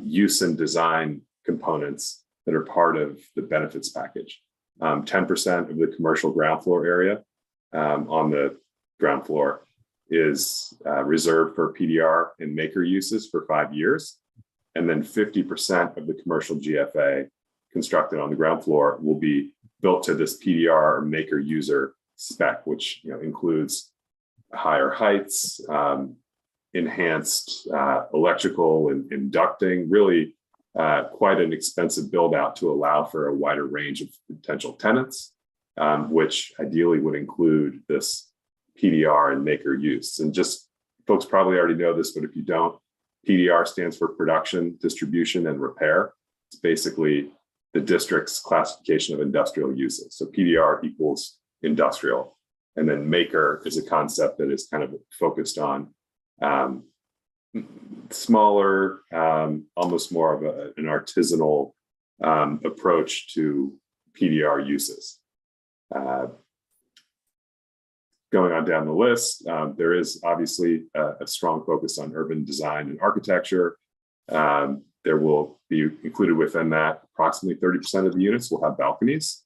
use and design components that are part of the benefits package. 10% of the commercial ground floor area on the ground floor is reserved for PDR and maker uses for 5 years. And then 50% of the commercial GFA constructed on the ground floor will be built to this PDR or maker user spec, which includes higher heights, enhanced electrical and ducting, really quite an expensive build out to allow for a wider range of potential tenants, which ideally would include this PDR and maker use. And just folks probably already know this, but if you don't, PDR stands for production, distribution, and repair. It's basically the district's classification of industrial uses. So PDR equals industrial. And then maker is a concept that is kind of focused on smaller, almost more of an artisanal approach to PDR uses. Going on down the list, there is obviously a strong focus on urban design and architecture. There will be included within that approximately 30% of the units will have balconies.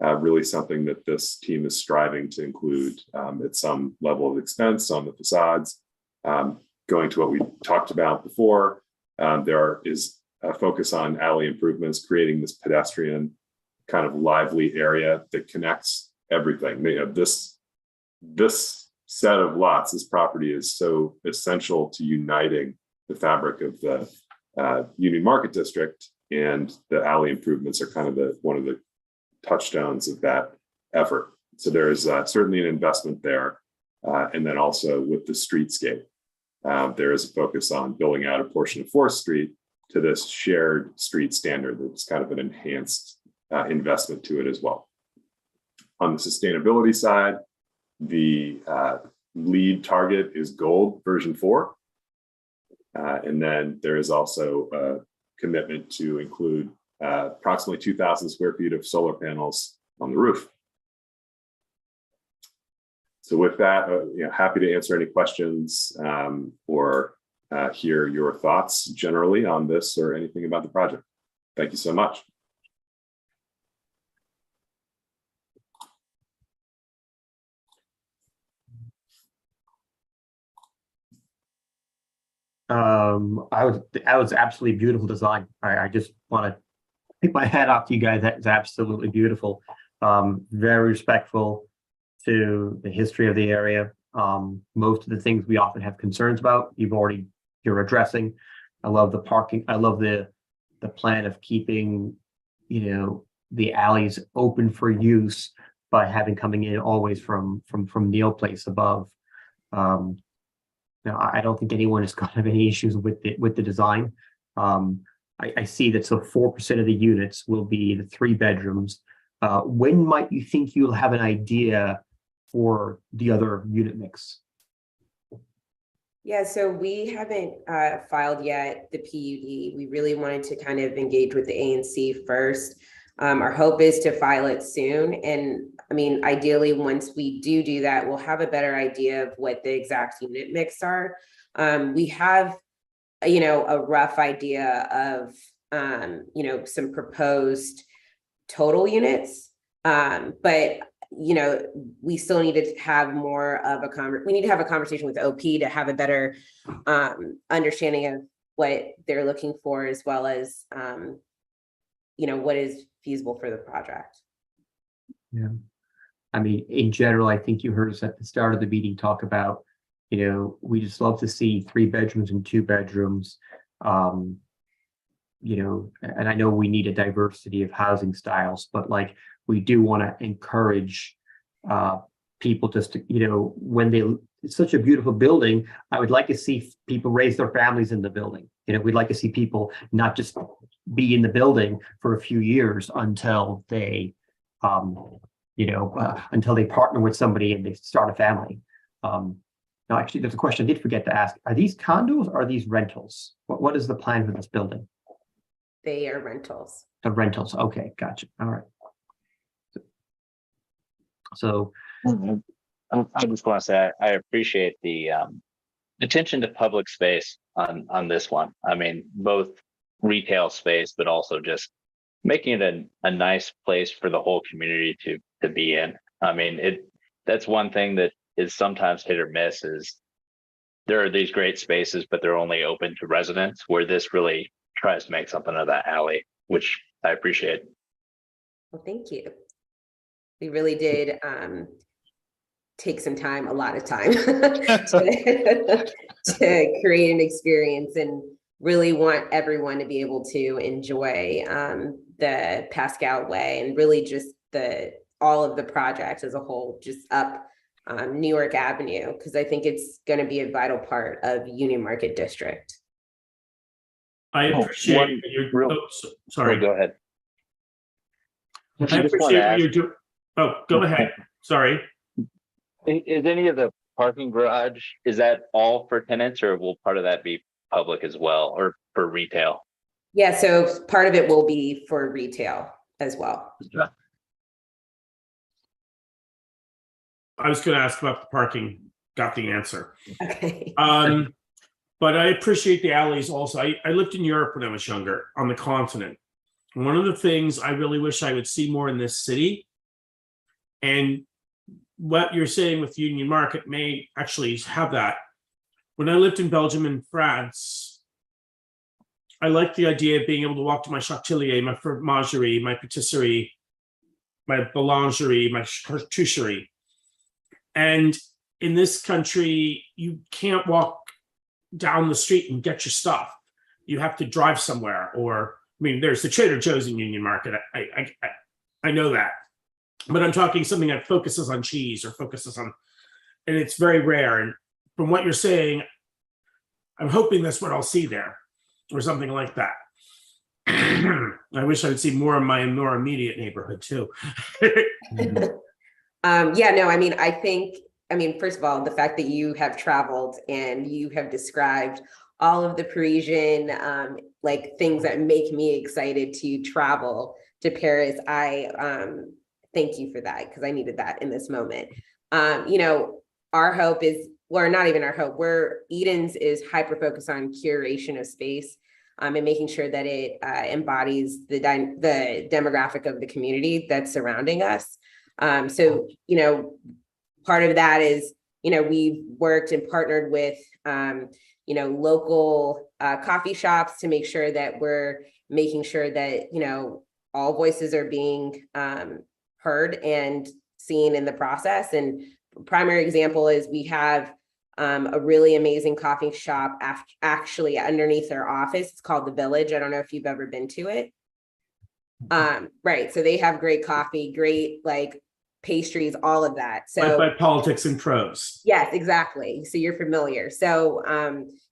really something that this team is striving to include at some level of expense on the facades. Going to what we talked about before, there is a focus on alley improvements, creating this pedestrian kind of lively area that connects everything. This set of lots, this property is so essential to uniting the fabric of the Union Market District, and the alley improvements are kind of one of the touchstones of that effort. So there is certainly an investment there. And then also with the streetscape, there is a focus on building out a portion of 4th Street to this shared street standard. That's kind of an enhanced investment to it as well. On the sustainability side, the lead target is gold version 4. And then there is also a commitment to include approximately 2,000 square feet of solar panels on the roof. So with that, happy to answer any questions or hear your thoughts generally on this or anything about the project. Thank you so much. That was absolutely beautiful design. I just want to take my hat off to you guys. That's absolutely beautiful. Very respectful to the history of the area. Most of the things we often have concerns about, you're addressing. I love the parking. I love the plan of keeping, the alleys open for use by having coming in always from Neil Place above. Now, I don't think anyone is going to have any issues with the design. I see that 4% of the units will be the 3 bedrooms. When might you think you'll have an idea for the other unit mix? Yeah, so we haven't filed yet the PUD. We really wanted to kind of engage with the ANC first. Our hope is to file it soon. And I mean, ideally, once we do that, we'll have a better idea of what the exact unit mix are. We have, a rough idea of, some proposed total units. But, we still need to have more of we need to have a conversation with OP to have a better understanding of what they're looking for, as well as, what is feasible for the project. Yeah. I mean, in general, I think you heard us at the start of the meeting talk about, we just love to see 3 bedrooms and 2 bedrooms. And I know we need a diversity of housing styles, but we do want to encourage people just to, it's such a beautiful building. I would like to see people raise their families in the building. We'd like to see people not just be in the building for a few years until they, until they partner with somebody and they start a family. Now, actually, there's a question I did forget to ask. Are these condos or are these rentals? What is the plan for this building? They are rentals. The rentals. Okay, gotcha. All right. So I just want to say I appreciate the attention to public space on this one. I mean, both retail space, but also just making it a nice place for the whole community to be in. I mean, that's one thing that is sometimes hit or miss is there are these great spaces, but they're only open to residents, where this really tries to make something of that alley, which I appreciate. Well, thank you. We really did take some time, a lot of time to create an experience, and really want everyone to be able to enjoy the Pascal Way, and really just all of the projects as a whole, just up New York Avenue, because I think it's going to be a vital part of Union Market District. I appreciate sorry. Go ahead. I appreciate what you're doing. Oh, go ahead. Sorry. Is any of the parking garage, is that all for tenants, or will part of that be public as well, or for retail? Yeah, so part of it will be for retail as well. Yeah. I was going to ask about the parking. Got the answer. Okay. But I appreciate the alleys also. I lived in Europe when I was younger, on the continent. One of the things I really wish I would see more in this city And what you're saying with Union Market may actually have that. When I lived in Belgium and France, I liked the idea of being able to walk to my Chatelier, my fromagerie, my patisserie, my boulangerie, my charcuterie. And in this country, you can't walk down the street and get your stuff. You have to drive somewhere, or I mean, there's the Trader Joe's in Union Market. I know that, but I'm talking something that focuses on cheese or focuses on, and it's very rare. And from what you're saying, I'm hoping that's what I'll see there, or something like that. I wish I would see more in my more immediate neighborhood too. Yeah, no, I mean, first of all, the fact that you have traveled and you have described all of the Parisian like things that make me excited to travel to Paris, I thank you for that, because I needed that in this moment. You know, our hope is, or not even our hope, Eden's is hyper focused on curation of space and making sure that it embodies the demographic of the community that's surrounding us. So, you know, part of that is, you know, we've worked and partnered with, you know, local coffee shops to make sure that we're making sure that, you know, all voices are being heard and seen in the process. And primary example is we have a really amazing coffee shop actually underneath their office. It's called The Village. I don't know if you've ever been to it. Right. So they have great coffee, great like pastries, all of that. So by Politics and Prose. Yes, exactly. So you're familiar. So,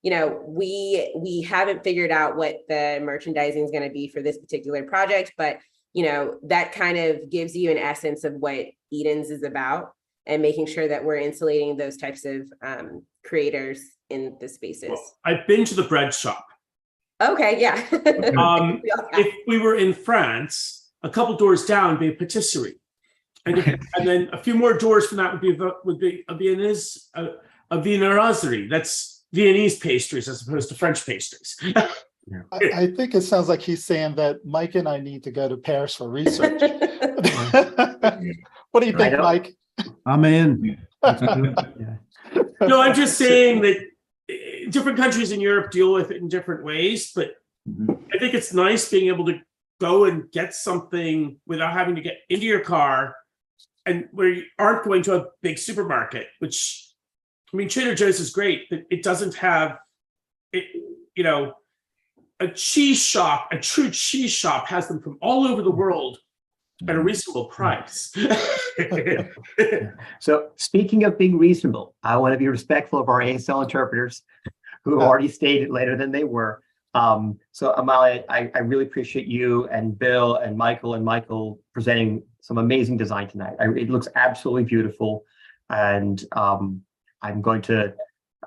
you know, we haven't figured out what the merchandising is going to be for this particular project, but, you know, that kind of gives you an essence of what Eden's is about and making sure that we're insulating those types of creators in the spaces. Well, I've been to the bread shop. Okay, yeah. If we were in France, a couple doors down would be a patisserie. And then a few more doors from that would be a Viennese, a viennoiserie. That's Viennese pastries as opposed to French pastries. I think it sounds like he's saying that Mike and I need to go to Paris for research. What do you think, Mike? I'm in. No, I'm just saying that different countries in Europe deal with it in different ways, but I think it's nice being able to go and get something without having to get into your car, and where you aren't going to a big supermarket, which, I mean, Trader Joe's is great, but it doesn't have it, you know, a cheese shop, a true cheese shop has them from all over the world at a reasonable price. So speaking of being reasonable, I want to be respectful of our ASL interpreters who have already stayed later than they were. So Amalia, I really appreciate you and Bill and Michael presenting some amazing design tonight. It looks absolutely beautiful. And I'm going to,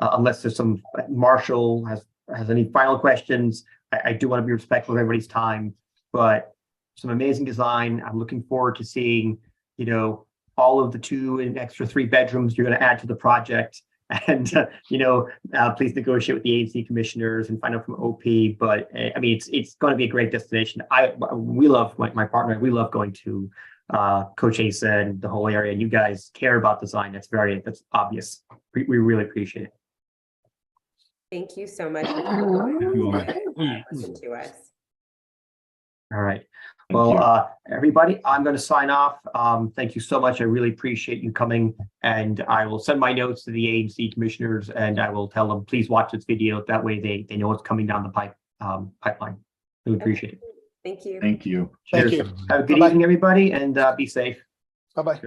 unless there's some, Marshall has any final questions, I do want to be respectful of everybody's time, but some amazing design. I'm looking forward to seeing, you know, all of the 2 and extra 3 bedrooms you're going to add to the project. And, you know, please negotiate with the ANC commissioners and find out from OP. But I mean, it's going to be a great destination. We love, my partner, we love going to Coach Asa and the whole area. And you guys care about design. That's obvious. We really appreciate it. Thank you so much to us. All right. Well, everybody, I'm going to sign off. Thank you so much. I really appreciate you coming, and I will send my notes to the ANC commissioners, and I will tell them, please watch this video. That way they know what's coming down the pipeline. Really appreciate it. Thank you. Thank you. Cheers. Thank you. Have a good evening, everybody, and be safe. Bye-bye. Cheers.